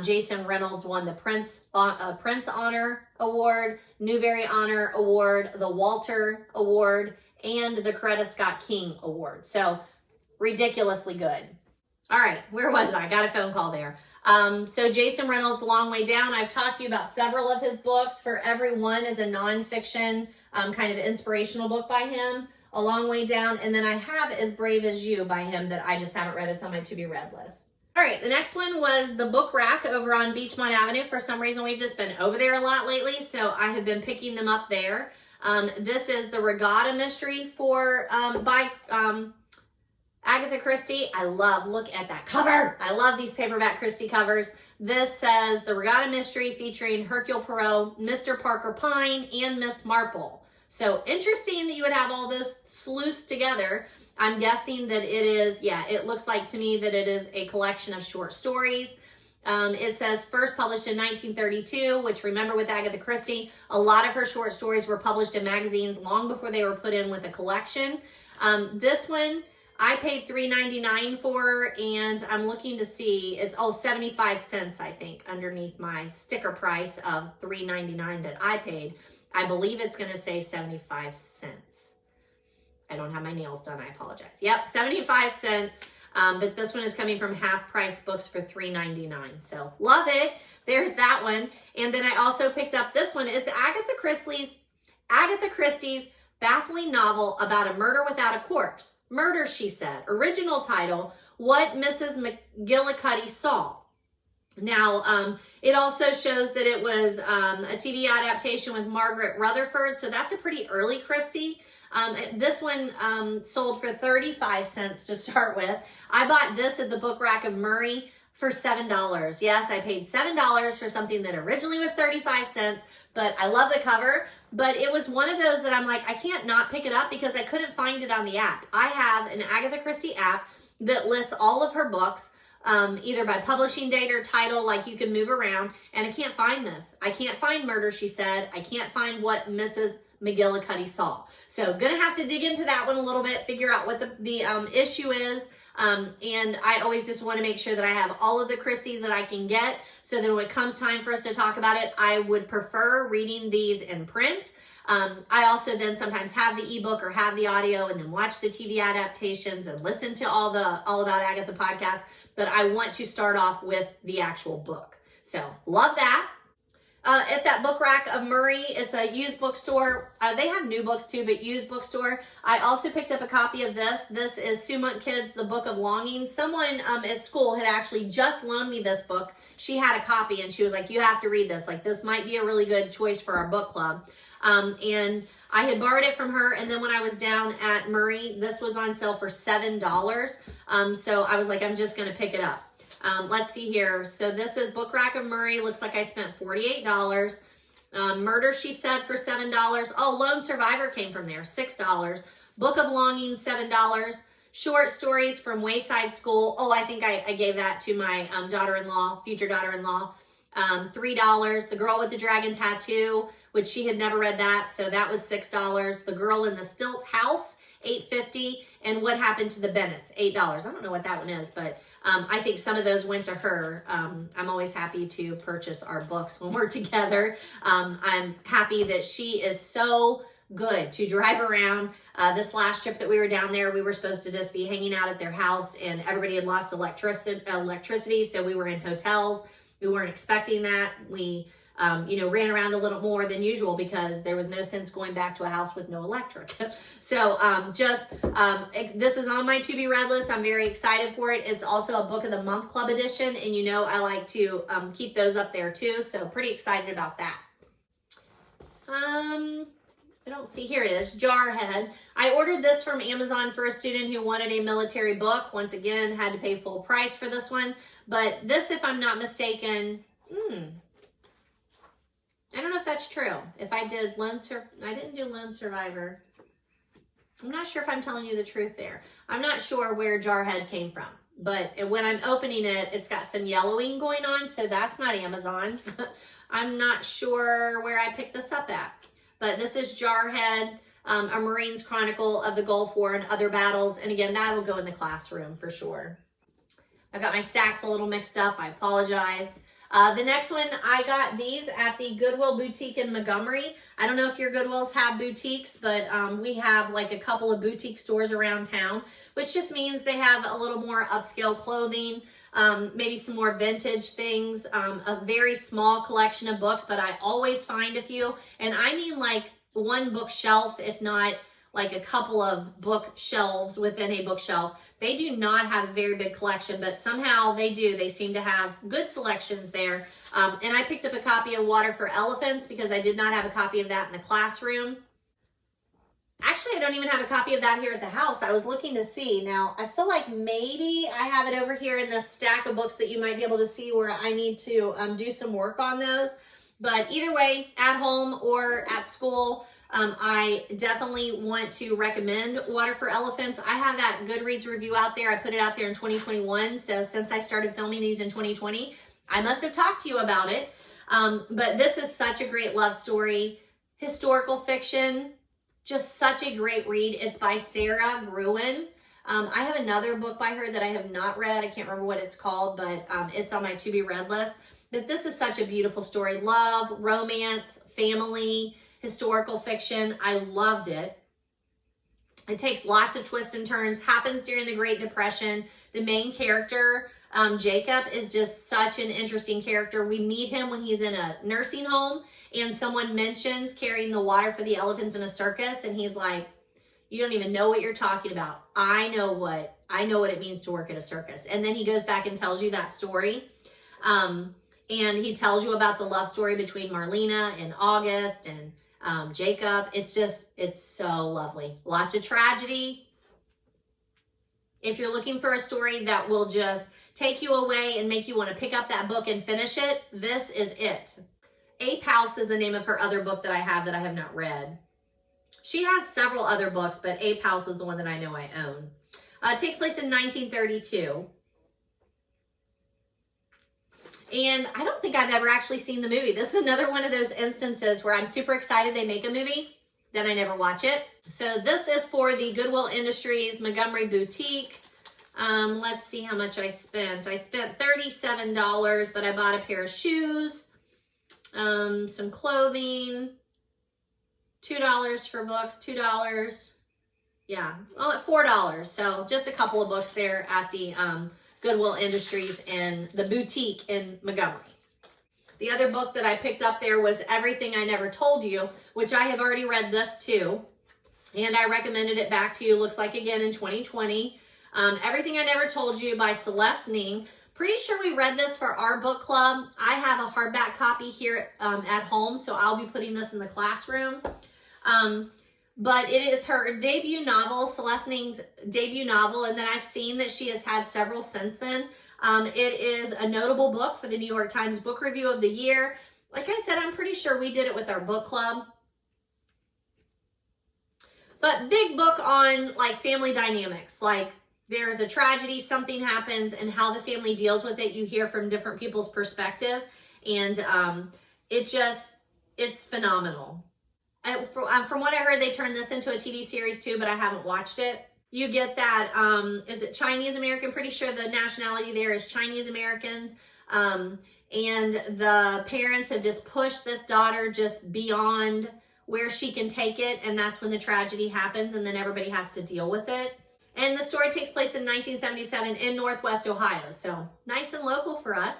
Jason Reynolds won the Prince Honor Award, Newbery Honor Award, the Walter Award, and the Coretta Scott King Award. So ridiculously good. All right, where was I? Got a phone call there. So Jason Reynolds' Long Way Down. I've talked to you about several of his books. For Every One is a nonfiction kind of inspirational book by him. A Long Way Down. And then I have As Brave as You by him that I just haven't read. It's on my to-be-read list. All right, the next one was the book rack over on Beachmont Avenue. For some reason, we've just been over there a lot lately, so I have been picking them up there. This is the Regatta Mystery by Agatha Christie. Look at that cover. I love these paperback Christie covers. This says the Regatta Mystery featuring Hercule Poirot, Mr. Parker Pine, and Miss Marple. So interesting that you would have all those sluiced together. I'm guessing that it is, it looks like to me that it is a collection of short stories. It says first published in 1932, which, remember, with Agatha Christie, a lot of her short stories were published in magazines long before they were put in with a collection. This one I paid $3.99 for, and I'm looking to see, it's 75 cents, I think, underneath my sticker price of $3.99 that I paid. I believe it's going to say 75 cents. I don't have my nails done. I apologize. Yep, 75 cents. But this one is coming from Half Price Books for $3.99. So love it. There's that one. And then I also picked up this one. It's Agatha Christie's baffling novel about a murder without a corpse. Murder, She Said. Original title, What Mrs. McGillicuddy Saw. Now, it also shows that it was a TV adaptation with Margaret Rutherford, so that's a pretty early Christie. This one sold for 35 cents to start with. I bought this at the book rack of Murray for $7. Yes, I paid $7 for something that originally was 35 cents, but I love the cover. But it was one of those that I'm like, I can't not pick it up because I couldn't find it on the app. I have an Agatha Christie app that lists all of her books, either by publishing date or title, like you can move around, and I can't find this. I can't find Murder, She Said. I can't find What Mrs. McGillicuddy Saw. So gonna have to dig into that one a little bit, figure out what the issue is. And I always just want to make sure that I have all of the Christies that I can get, so that when it comes time for us to talk about it, I would prefer reading these in print. I also then sometimes have the ebook or have the audio and then watch the TV adaptations and listen to all About Agatha podcast. But I want to start off with the actual book. So love that. At that book rack of Murray, it's a used bookstore. They have new books too, but used bookstore. I also picked up a copy of this. This is Sue Monk Kids, The Book of Longing. Someone at school had actually just loaned me this book. She had a copy and she was like, you have to read this. Like, this might be a really good choice for our book club. And I had borrowed it from her, and then when I was down at Murray, this was on sale for $7. So I was like, I'm just going to pick it up. Let's see here. So this is Book Rack of Murray. Looks like I spent $48. Murder, She Said for $7. Oh, Lone Survivor came from there, $6. Book of Longing, $7. Short Stories from Wayside School. Oh, I think I gave that to my daughter-in-law, future daughter-in-law. $3. The Girl with the Dragon Tattoo, which she had never read that, so that was $6. The Girl in the Stilt House, $8.50. And What Happened to the Bennetts, $8. I don't know what that one is, but I think some of those went to her. I'm always happy to purchase our books when we're together. I'm happy that she is so good to drive around. This last trip that we were down there, we were supposed to just be hanging out at their house, and everybody had lost electricity, so we were in hotels. We weren't expecting that. We ran around a little more than usual because there was no sense going back to a house with no electric. So this is on my to-be-read list. I'm very excited for it. It's also a Book of the Month Club edition, and I like to keep those up there too. So pretty excited about that. I don't see, here it is, Jarhead. I ordered this from Amazon for a student who wanted a military book. Once again, had to pay full price for this one. But this, if I'm not mistaken, I don't know if that's true. If I did I didn't do Lone Survivor. I'm not sure if I'm telling you the truth there. I'm not sure where Jarhead came from. But when I'm opening it, it's got some yellowing going on, so that's not Amazon. I'm not sure where I picked this up at. But this is Jarhead, a Marine's Chronicle of the Gulf War and Other Battles. And again, that'll go in the classroom for sure. I got my stacks a little mixed up. I apologize. The next one, I got these at the Goodwill Boutique in Montgomery. I don't know if your Goodwills have boutiques, but we have like a couple of boutique stores around town, which just means they have a little more upscale clothing, maybe some more vintage things, a very small collection of books, but I always find a few. And I mean like one bookshelf, if not like a couple of bookshelves within a bookshelf. They do not have a very big collection, but somehow they do. They seem to have good selections there. And I picked up a copy of Water for Elephants because I did not have a copy of that in the classroom. Actually, I don't even have a copy of that here at the house. I was looking to see. Now, I feel like maybe I have it over here in this stack of books that you might be able to see where I need to do some work on those. But either way, at home or at school, I definitely want to recommend Water for Elephants. I have that Goodreads review out there. I put it out there in 2021. So since I started filming these in 2020, I must have talked to you about it. But this is such a great love story, historical fiction, just such a great read. It's by Sarah Gruen. I have another book by her that I have not read. I can't remember what it's called, but it's on my to be read list. But this is such a beautiful story. Love, romance, family, historical fiction. I loved it. It takes lots of twists and turns, happens during the Great Depression. The main character, Jacob, is just such an interesting character. We meet him when he's in a nursing home and someone mentions carrying the water for the elephants in a circus. And he's like, you don't even know what you're talking about. I know what it means to work at a circus. And then he goes back and tells you that story. And he tells you about the love story between Marlena and August and Jacob. It's so lovely. Lots of tragedy. If you're looking for a story that will just take you away and make you want to pick up that book and finish it, this is it. Ape House is the name of her other book that I have not read. She has several other books, but Ape House is the one that I know I own. It takes place in 1932. And I don't think I've ever actually seen the movie. This is another one of those instances where I'm super excited they make a movie, then I never watch it. So this is for the Goodwill Industries Montgomery Boutique. Let's see how much I spent. I spent $37, but I bought a pair of shoes, some clothing, $2 for books, $2. Yeah, well, $4. So just a couple of books there at the Goodwill Industries in the boutique in Montgomery. The other book that I picked up there was Everything I Never Told You, which I have already read this too. And I recommended it back to you, looks like again in 2020. Everything I Never Told You by Celeste Ning. Pretty sure we read this for our book club. I have a hardback copy here at home, so I'll be putting this in the classroom. But it is her debut novel, Celeste Ning's debut novel, and then I've seen that she has had several since then. It is a notable book for the New York Times Book Review of the Year. Like I said, I'm pretty sure we did it with our book club. But big book on like family dynamics, like there's a tragedy, something happens, and how the family deals with it. You hear from different people's perspective, and it's phenomenal. From what I heard, they turned this into a TV series too, but I haven't watched it. You get that, is it Chinese American? Pretty sure the nationality there is Chinese Americans. And the parents have just pushed this daughter just beyond where she can take it. And that's when the tragedy happens, and then everybody has to deal with it. And the story takes place in 1977 in Northwest Ohio. So nice and local for us.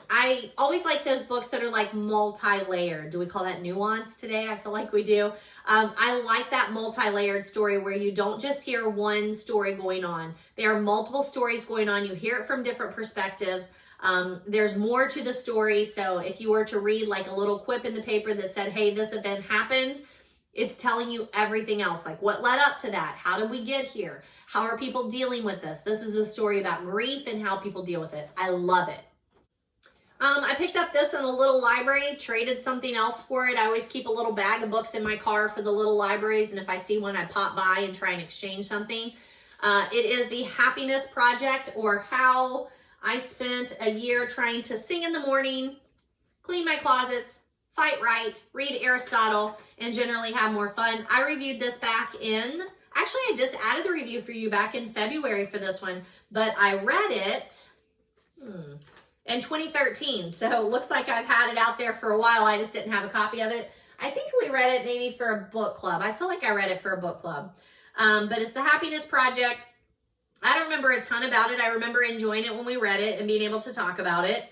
I always like those books that are like multi-layered. Do we call that nuance today? I feel like we do. I like that multi-layered story where you don't just hear one story going on. There are multiple stories going on. You hear it from different perspectives. There's more to the story. So if you were to read like a little quip in the paper that said, hey, this event happened, It's telling you everything else, like what led up to that. How did we get here? How are people dealing with this? This is a story about grief and how people deal with it. I love it. I picked up this in a little library, traded something else for it. I always keep a little bag of books in my car for the little libraries, and if I see one, I pop by and try and exchange something. It is The Happiness Project, or How I Spent a Year Trying to Sing in the Morning, Clean My Closets, Fight Right, Read Aristotle, and Generally Have More Fun. I reviewed this back in, actually I just added the review for you back in February for this one, but I read it in 2013. So it looks like I've had it out there for a while. I just didn't have a copy of it. I think we read it maybe for a book club. I feel like I read it for a book club. But it's The Happiness Project. I don't remember a ton about it. I remember enjoying it when we read it and being able to talk about it.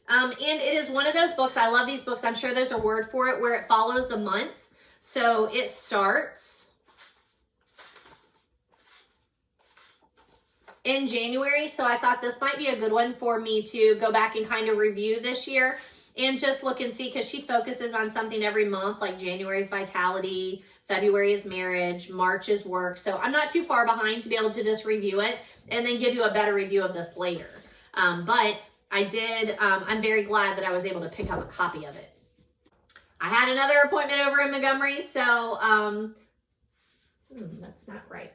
And it is one of those books, I love these books, I'm sure there's a word for it, where it follows the months. So it starts in January, so I thought this might be a good one for me to go back and kind of review this year and just look and see, because she focuses on something every month, like January's vitality, February is marriage, March is work. So I'm not too far behind to be able to just review it and then give you a better review of this later. But I did, I'm very glad that I was able to pick up a copy of it. I had another appointment over in Montgomery, so that's not right.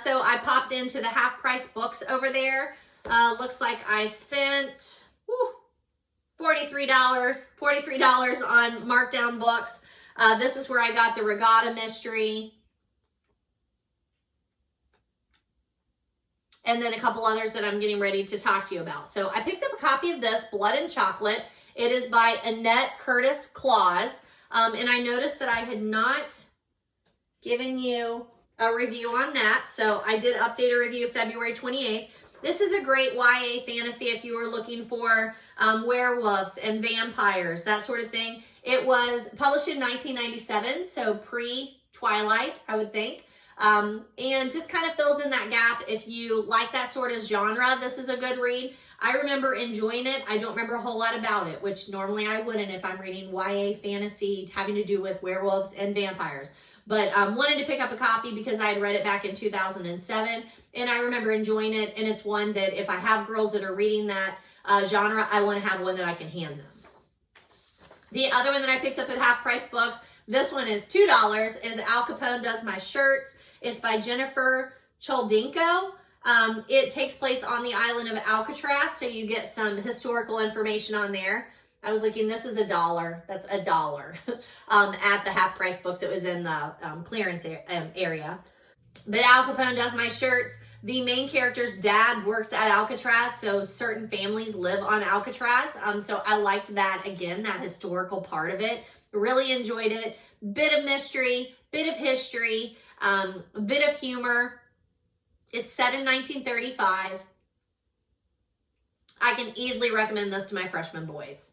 So I popped into the half price books over there. Looks like I spent $43 on markdown books. This is where I got the Regatta Mystery, and then a couple others that I'm getting ready to talk to you about. So I picked up a copy of this, Blood and Chocolate. It is by Annette Curtis Claus. And I noticed that I had not given you a review on that. So I did update a review February 28th. This is a great YA fantasy if you were looking for werewolves and vampires, that sort of thing. It was published in 1997, so pre-Twilight, I would think. And just kind of fills in that gap. If you like that sort of genre, this is a good read. I remember enjoying it. I don't remember a whole lot about it, which normally I wouldn't if I'm reading YA fantasy having to do with werewolves and vampires. But wanted to pick up a copy because I had read it back in 2007, and I remember enjoying it. And it's one that if I have girls that are reading that genre, I want to have one that I can hand them. The other one that I picked up at Half Price Books, this one is $2, is Al Capone Does My Shirts. It's by Jennifer Choldinko. It takes place on the island of Alcatraz, so you get some historical information on there. I was looking, this is $1. That's $1 at the Half Price Books. It was in the clearance area. But Al Capone Does My Shirts. The main character's dad works at Alcatraz, so certain families live on Alcatraz. So I liked that, again, that historical part of it. Really enjoyed it. Bit of mystery, bit of history, a bit of humor. It's set in 1935. I can easily recommend this to my freshman boys.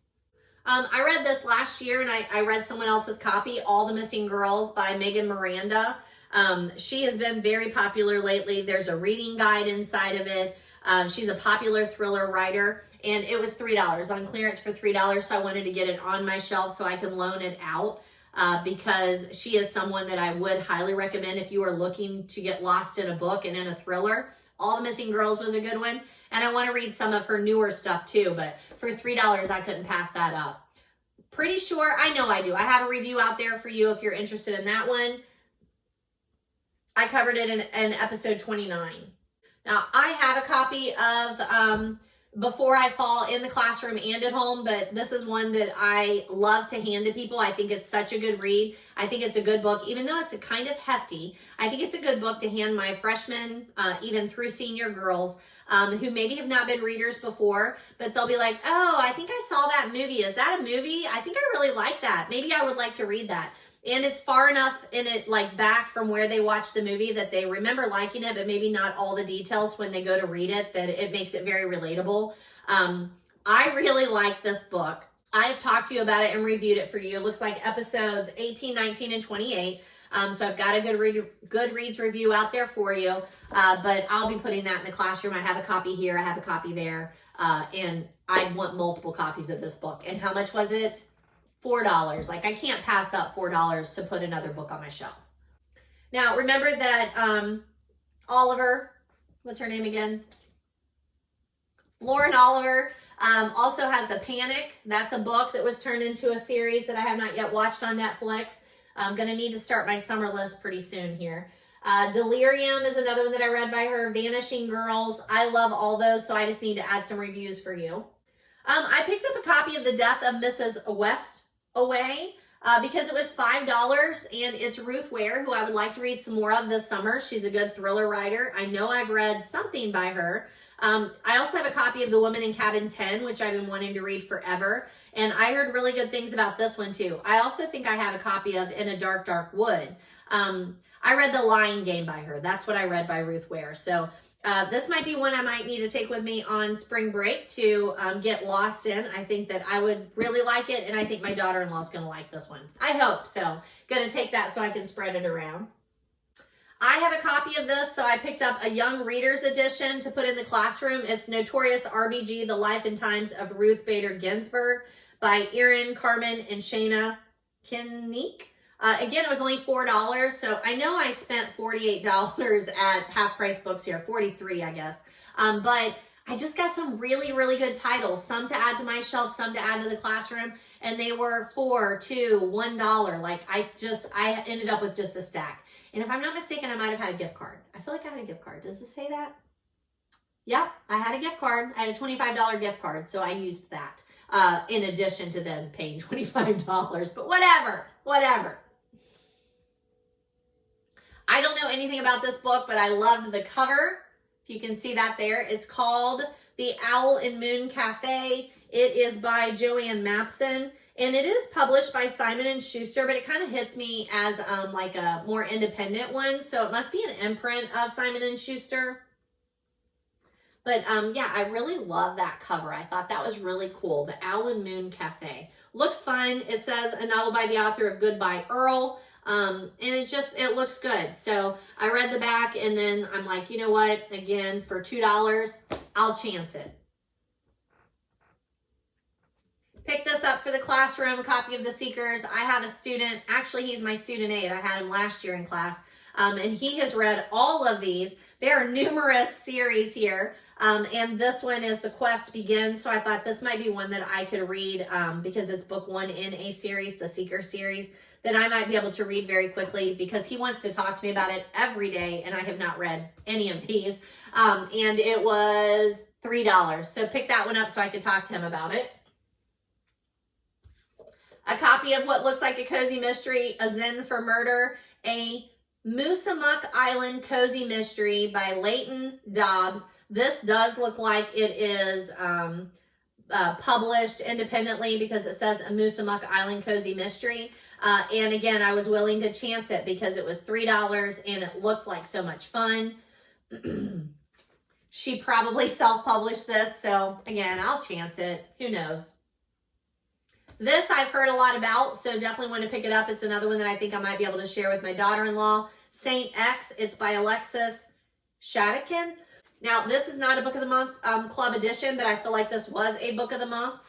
I read this last year, and I read someone else's copy, All the Missing Girls by Megan Miranda. She has been very popular lately. There's a reading guide inside of it. She's a popular thriller writer, and it was $3 on clearance for $3, so I wanted to get it on my shelf so I can loan it out because she is someone that I would highly recommend if you are looking to get lost in a book and in a thriller. All the Missing Girls was a good one, and I want to read some of her newer stuff too, but for $3, I couldn't pass that up. Pretty sure, I know I do. I have a review out there for you if you're interested in that one. I covered it in episode 29. Now, I have a copy of Before I Fall in the classroom and at home, but this is one that I love to hand to people. I think it's such a good read. I think it's a good book, even though it's a kind of hefty. I think it's a good book to hand my freshmen, even through senior girls, who maybe have not been readers before, but they'll be like, oh, I think I saw that movie. Is that a movie? I think I really like that. Maybe I would like to read that. And it's far enough in it, like back from where they watched the movie, that they remember liking it, but maybe not all the details when they go to read it, that it makes it very relatable. I really like this book. I have talked to you about it and reviewed it for you. It looks like episodes 18, 19, and 28. So I've got a Goodreads review out there for you, but I'll be putting that in the classroom. I have a copy here, I have a copy there, and I want multiple copies of this book. And how much was it? $4. Like, I can't pass up $4 to put another book on my shelf. Now, remember that Oliver, what's her name again? Lauren Oliver also has The Panic. That's a book that was turned into a series that I have not yet watched on Netflix. I'm going to need to start my summer list pretty soon here. Delirium is another one that I read by her. Vanishing Girls. I love all those, so I just need to add some reviews for you. I picked up a copy of The Death of Mrs. Westaway because it was $5, and it's Ruth Ware, who I would like to read some more of this summer. She's a good thriller writer. I know I've read something by her. I also have a copy of The Woman in Cabin 10, which I've been wanting to read forever. And I heard really good things about this one too. I also think I have a copy of In a Dark, Dark Wood. I read The Lying Game by her. That's what I read by Ruth Ware. So this might be one I might need to take with me on spring break to get lost in. I think that I would really like it, and I think my daughter-in-law is going to like this one. I hope so. Going to take that so I can spread it around. I have a copy of this, so I picked up a Young Readers edition to put in the classroom. It's Notorious RBG, The Life and Times of Ruth Bader Ginsburg by Erin, Carmen, and Shayna Kinnick. Again, it was only $4, so I know I spent $48 at Half Price Books here, $43, I guess. But I just got some really, really good titles, some to add to my shelf, some to add to the classroom, and they were $4, $2, $1. Like, I ended up with just a stack. And if I'm not mistaken, I might have had a gift card. I feel like I had a gift card. Does it say that? Yep, I had a gift card. I had a $25 gift card, so I used that in addition to then paying $25. But whatever. I don't know anything about this book, but I loved the cover. If you can see that there. It's called The Owl and Moon Cafe. It is by Joanne Mapson. And it is published by Simon & Schuster, but it kind of hits me as like a more independent one. So it must be an imprint of Simon & Schuster. But yeah, I really love that cover. I thought that was really cool. The Owl and Moon Cafe. Looks fun. It says a novel by the author of Goodbye Earl. And it looks good. So I read the back and then I'm like, you know what? Again, for $2, I'll chance it. Pick this up for the classroom, a copy of The Seekers. I have a student, actually he's my student aide. I had him last year in class. And he has read all of these. There are numerous series here. And this one is The Quest Begins. So I thought this might be one that I could read because it's book one in a series, the Seeker series, that I might be able to read very quickly because he wants to talk to me about it every day. And I have not read any of these. And it was $3. So pick that one up so I could talk to him about it. A copy of what looks like a cozy mystery, A Zen for Murder, a Moosamuk Island cozy mystery by Leighton Dobbs. This does look like it is published independently because it says a Moosamuk Island cozy mystery. And again, I was willing to chance it because it was $3 and it looked like so much fun. She probably self-published this, so again, I'll chance it. Who knows? This I've heard a lot about, so definitely want to pick it up. It's another one that I think I might be able to share with my daughter-in-law. Saint X, it's by Alexis Shadakin. Now, this is not a Book of the Month Club edition, but I feel like this was a Book of the Month.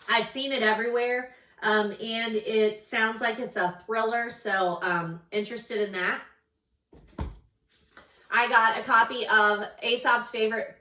I've seen it everywhere, and it sounds like it's a thriller, so interested in that. I got a copy of Aesop's Favorite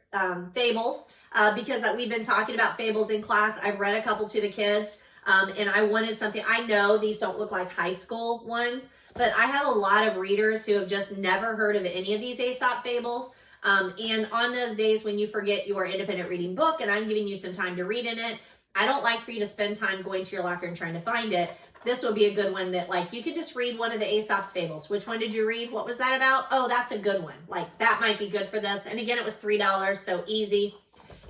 Fables because we've been talking about fables in class. I've read a couple to the kids. And I wanted something. I know these don't look like high school ones, but I have a lot of readers who have just never heard of any of these Aesop fables. And on those days when you forget your independent reading book and I'm giving you some time to read in it, I don't like for you to spend time going to your locker and trying to find it. This will be a good one that like you could just read one of the Aesop's fables. Which one did you read? What was that about? Oh, that's a good one. Like that might be good for this. And again, it was $3, so easy.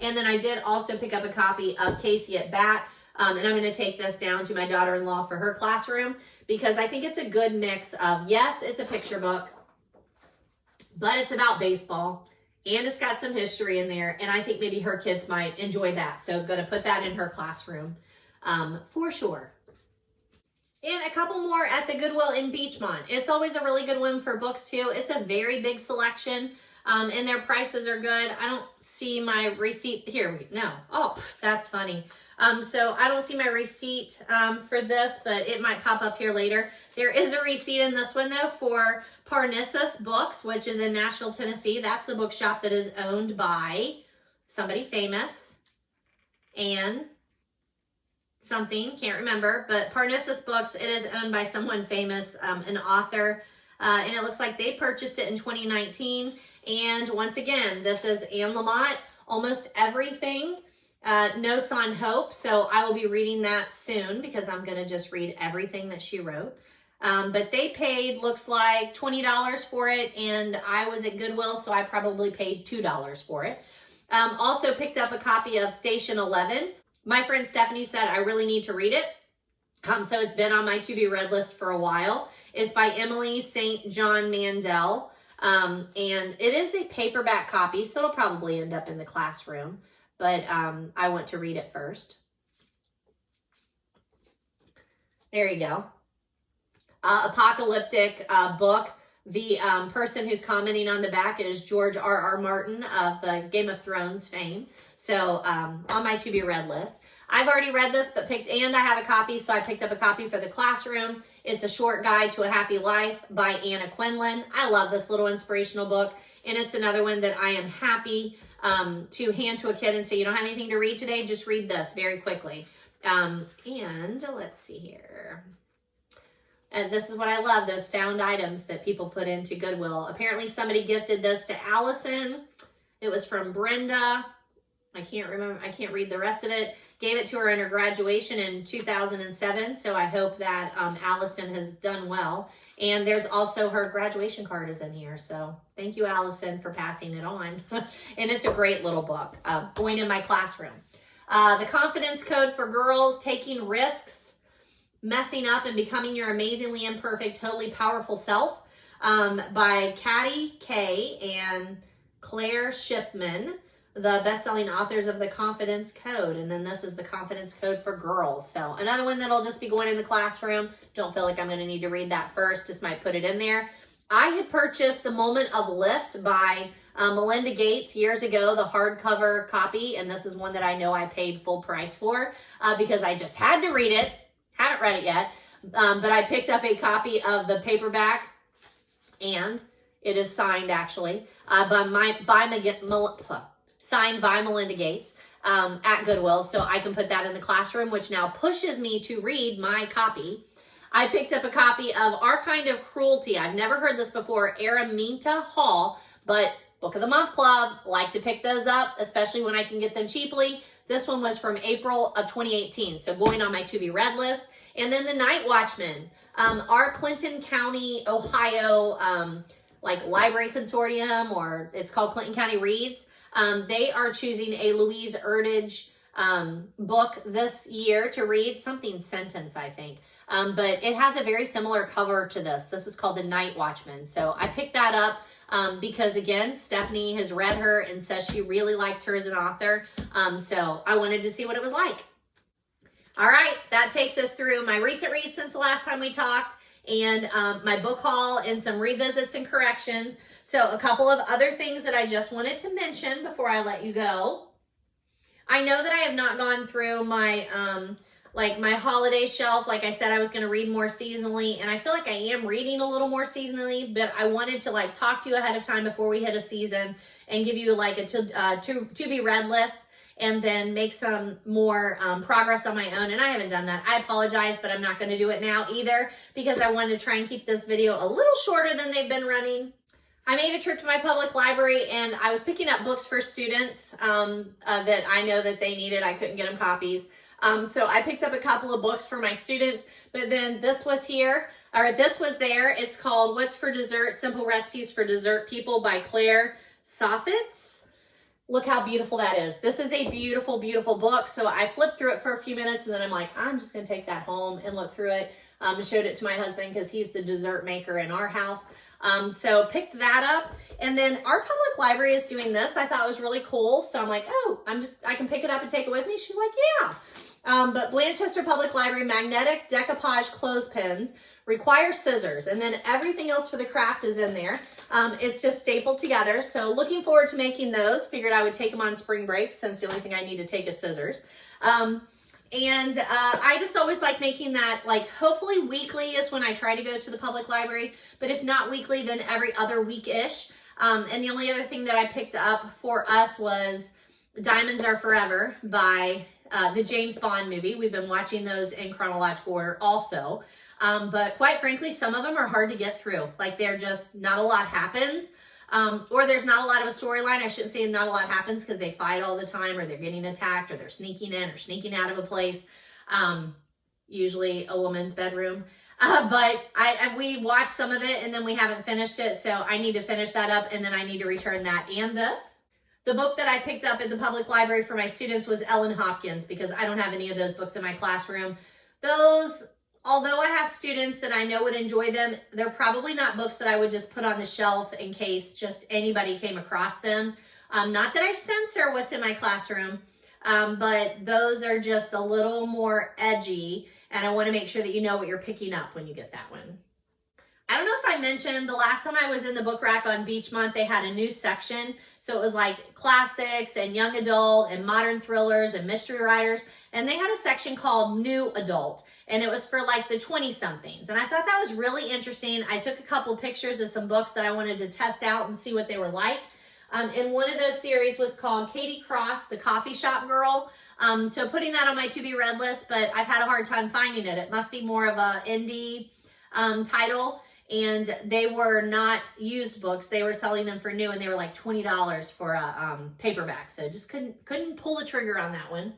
And then I did also pick up a copy of Casey at Bat. And I'm going to take this down to my daughter-in-law for her classroom because I think it's a good mix of, yes, it's a picture book, but it's about baseball and it's got some history in there. And I think maybe her kids might enjoy that. So I'm going to put that in her classroom for sure. And a couple more at the Goodwill in Beachmont. It's always a really good one for books too. It's a very big selection. And their prices are good. I don't see my receipt here. No. Oh, that's funny. So I don't see my receipt for this, but it might pop up here later. There is a receipt in this one though for Parnassus Books, which is in Nashville, Tennessee. That's the bookshop that is owned by somebody famous and something, can't remember, but Parnassus Books, it is owned by someone famous, an author, and it looks like they purchased it in 2019. And once again, this is Anne Lamott, Almost Everything, Notes on Hope. So I will be reading that soon because I'm going to just read everything that she wrote. But they paid, looks like $20 for it, and I was at Goodwill, so I probably paid $2 for it. Also picked up a copy of Station 11. My friend Stephanie said I really need to read it. So it's been on my to-be-read list for a while. It's by Emily St. John Mandel. And it is a paperback copy, so it'll probably end up in the classroom. But I want to read it first. There you go. Apocalyptic book. The person who's commenting on the back is George R.R. Martin of the Game of Thrones fame. So on my to-be-read list. I've already read this, but I have a copy, so I picked up a copy for the classroom. It's A Short Guide to a Happy Life by Anna Quinlan. I love this little inspirational book, and it's another one that I am happy to hand to a kid and say, you don't have anything to read today? Just read this very quickly. And let's see here. And this is what I love, those found items that people put into Goodwill. Apparently somebody gifted this to Allison. It was from Brenda. I can't remember, I can't read the rest of it. Gave it to her in her graduation in 2007. So I hope that Allison has done well. And there's also her graduation card is in here. So thank you, Allison, for passing it on. And it's a great little book, going in my classroom. The Confidence Code for Girls, Taking Risks, Messing Up and Becoming Your Amazingly Imperfect, Totally Powerful Self, by Katty Kay and Claire Shipman, the best-selling authors of The Confidence Code. And then this is The Confidence Code for Girls. So another one that'll just be going in the classroom. Don't feel like I'm going to need to read that first. Just might put it in there. I had purchased The Moment of Lift by Melinda Gates years ago, the hardcover copy. And this is one that I know I paid full price for because I just had to read it. Haven't read it yet. But I picked up a copy of the paperback, and it is signed actually signed by Melinda Gates at Goodwill, so I can put that in the classroom, which now pushes me to read my copy. I picked up a copy of Our Kind of Cruelty. I've never heard this before, Araminta Hall, but Book of the Month Club, like to pick those up, especially when I can get them cheaply. This one was from April of 2018, so going on my to-be-read list. And then The Night Watchman, our Clinton County, Ohio, like library consortium, or it's called Clinton County Reads. They are choosing a Louise Erdrich book this year to read, something sentence, I think. But it has a very similar cover to this. This is called The Night Watchman. So I picked that up because, again, Stephanie has read her and says she really likes her as an author. So I wanted to see what it was like. All right, that takes us through my recent reads since the last time we talked, and my book haul and some revisits and corrections. So a couple of other things that I just wanted to mention before I let you go. I know that I have not gone through my my holiday shelf. Like I said, I was going to read more seasonally, and I feel like I am reading a little more seasonally, but I wanted to talk to you ahead of time before we hit a season and give you a to-be-read list, and then make some more progress on my own. And I haven't done that. I apologize, but I'm not going to do it now either because I wanted to try and keep this video a little shorter than they've been running. I made a trip to my public library, and I was picking up books for students that I know that they needed. I couldn't get them copies. So I picked up a couple of books for my students, but then this was here, or this was there. It's called What's for Dessert? Simple Recipes for Dessert People by Claire Soffitz. Look how beautiful that is. This is a beautiful, beautiful book. So I flipped through it for a few minutes, and then I'm like, I'm just going to take that home and look through it. Showed it to my husband because he's the dessert maker in our house. So picked that up. And then our public library is doing this. I thought it was really cool. So I'm like, oh, I can pick it up and take it with me. She's like, yeah. But Blanchester Public Library magnetic decoupage clothespins require scissors, and then everything else for the craft is in there. It's just stapled together. So looking forward to making those. Figured I would take them on spring break since the only thing I need to take is scissors. And I just always like making that, like, hopefully weekly is when I try to go to the public library, but if not weekly, then every other week-ish. And the only other thing that I picked up for us was Diamonds Are Forever by the James Bond movie. We've been watching those in chronological order also. But quite frankly, some of them are hard to get through. Like, they're just, not a lot happens. Or there's not a lot of a storyline. I shouldn't say not a lot happens because they fight all the time, or they're getting attacked, or they're sneaking in or sneaking out of a place. Usually a woman's bedroom. But we watched some of it and then we haven't finished it. So I need to finish that up, and then I need to return that and this. The book that I picked up at the public library for my students was Ellen Hopkins, because I don't have any of those books in my classroom. Those, although I have students that I know would enjoy them, they're probably not books that I would just put on the shelf in case just anybody came across them. Not that I censor what's in my classroom, but those are just a little more edgy, and I want to make sure that you know what you're picking up when you get that one. I don't know if I mentioned, the last time I was in the book rack on Beach Month, they had a new section. So it was like classics and young adult and modern thrillers and mystery writers. And they had a section called New Adult. And it was for like the 20-somethings. And I thought that was really interesting. I took a couple pictures of some books that I wanted to test out and see what they were like. And one of those series was called Katie Cross, the Coffee Shop Girl. So putting that on my to-be-read list, but I've had a hard time finding it. It must be more of an indie title. And they were not used books. They were selling them for new, and they were like $20 for a paperback. So just couldn't pull the trigger on that one.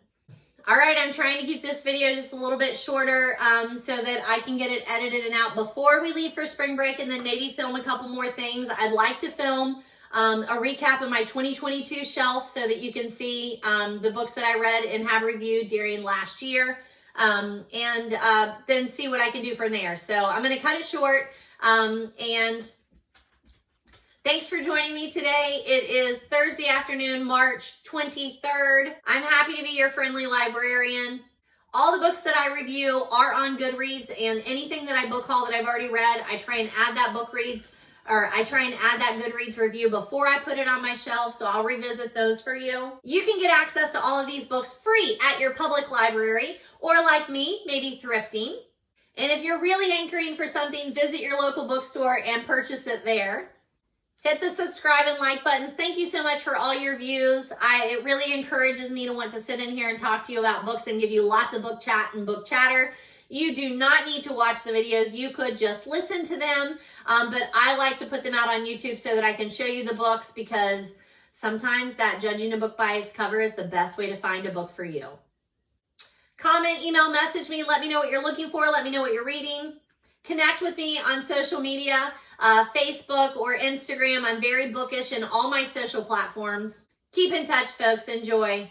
All right, I'm trying to keep this video just a little bit shorter so that I can get it edited and out before we leave for spring break, and then maybe film a couple more things. I'd like to film a recap of my 2022 shelf so that you can see the books that I read and have reviewed during last year, and then see what I can do from there. So I'm going to cut it short. And thanks for joining me today. It is Thursday afternoon, March 23rd. I'm happy to be your friendly librarian. All the books that I review are on Goodreads, and anything that I book haul that I've already read, I try and add that Goodreads review before I put it on my shelf, so I'll revisit those for you. You can get access to all of these books free at your public library, or like me, maybe thrifting. And if you're really hankering for something, visit your local bookstore and purchase it there. Hit the subscribe and like buttons. Thank you so much for all your views. It really encourages me to want to sit in here and talk to you about books and give you lots of book chat and book chatter. You do not need to watch the videos. You could just listen to them. But I like to put them out on YouTube so that I can show you the books, because sometimes that judging a book by its cover is the best way to find a book for you. Comment, email, message me. Let me know what you're looking for. Let me know what you're reading. Connect with me on social media, Facebook or Instagram. I'm very bookish in all my social platforms. Keep in touch, folks. Enjoy.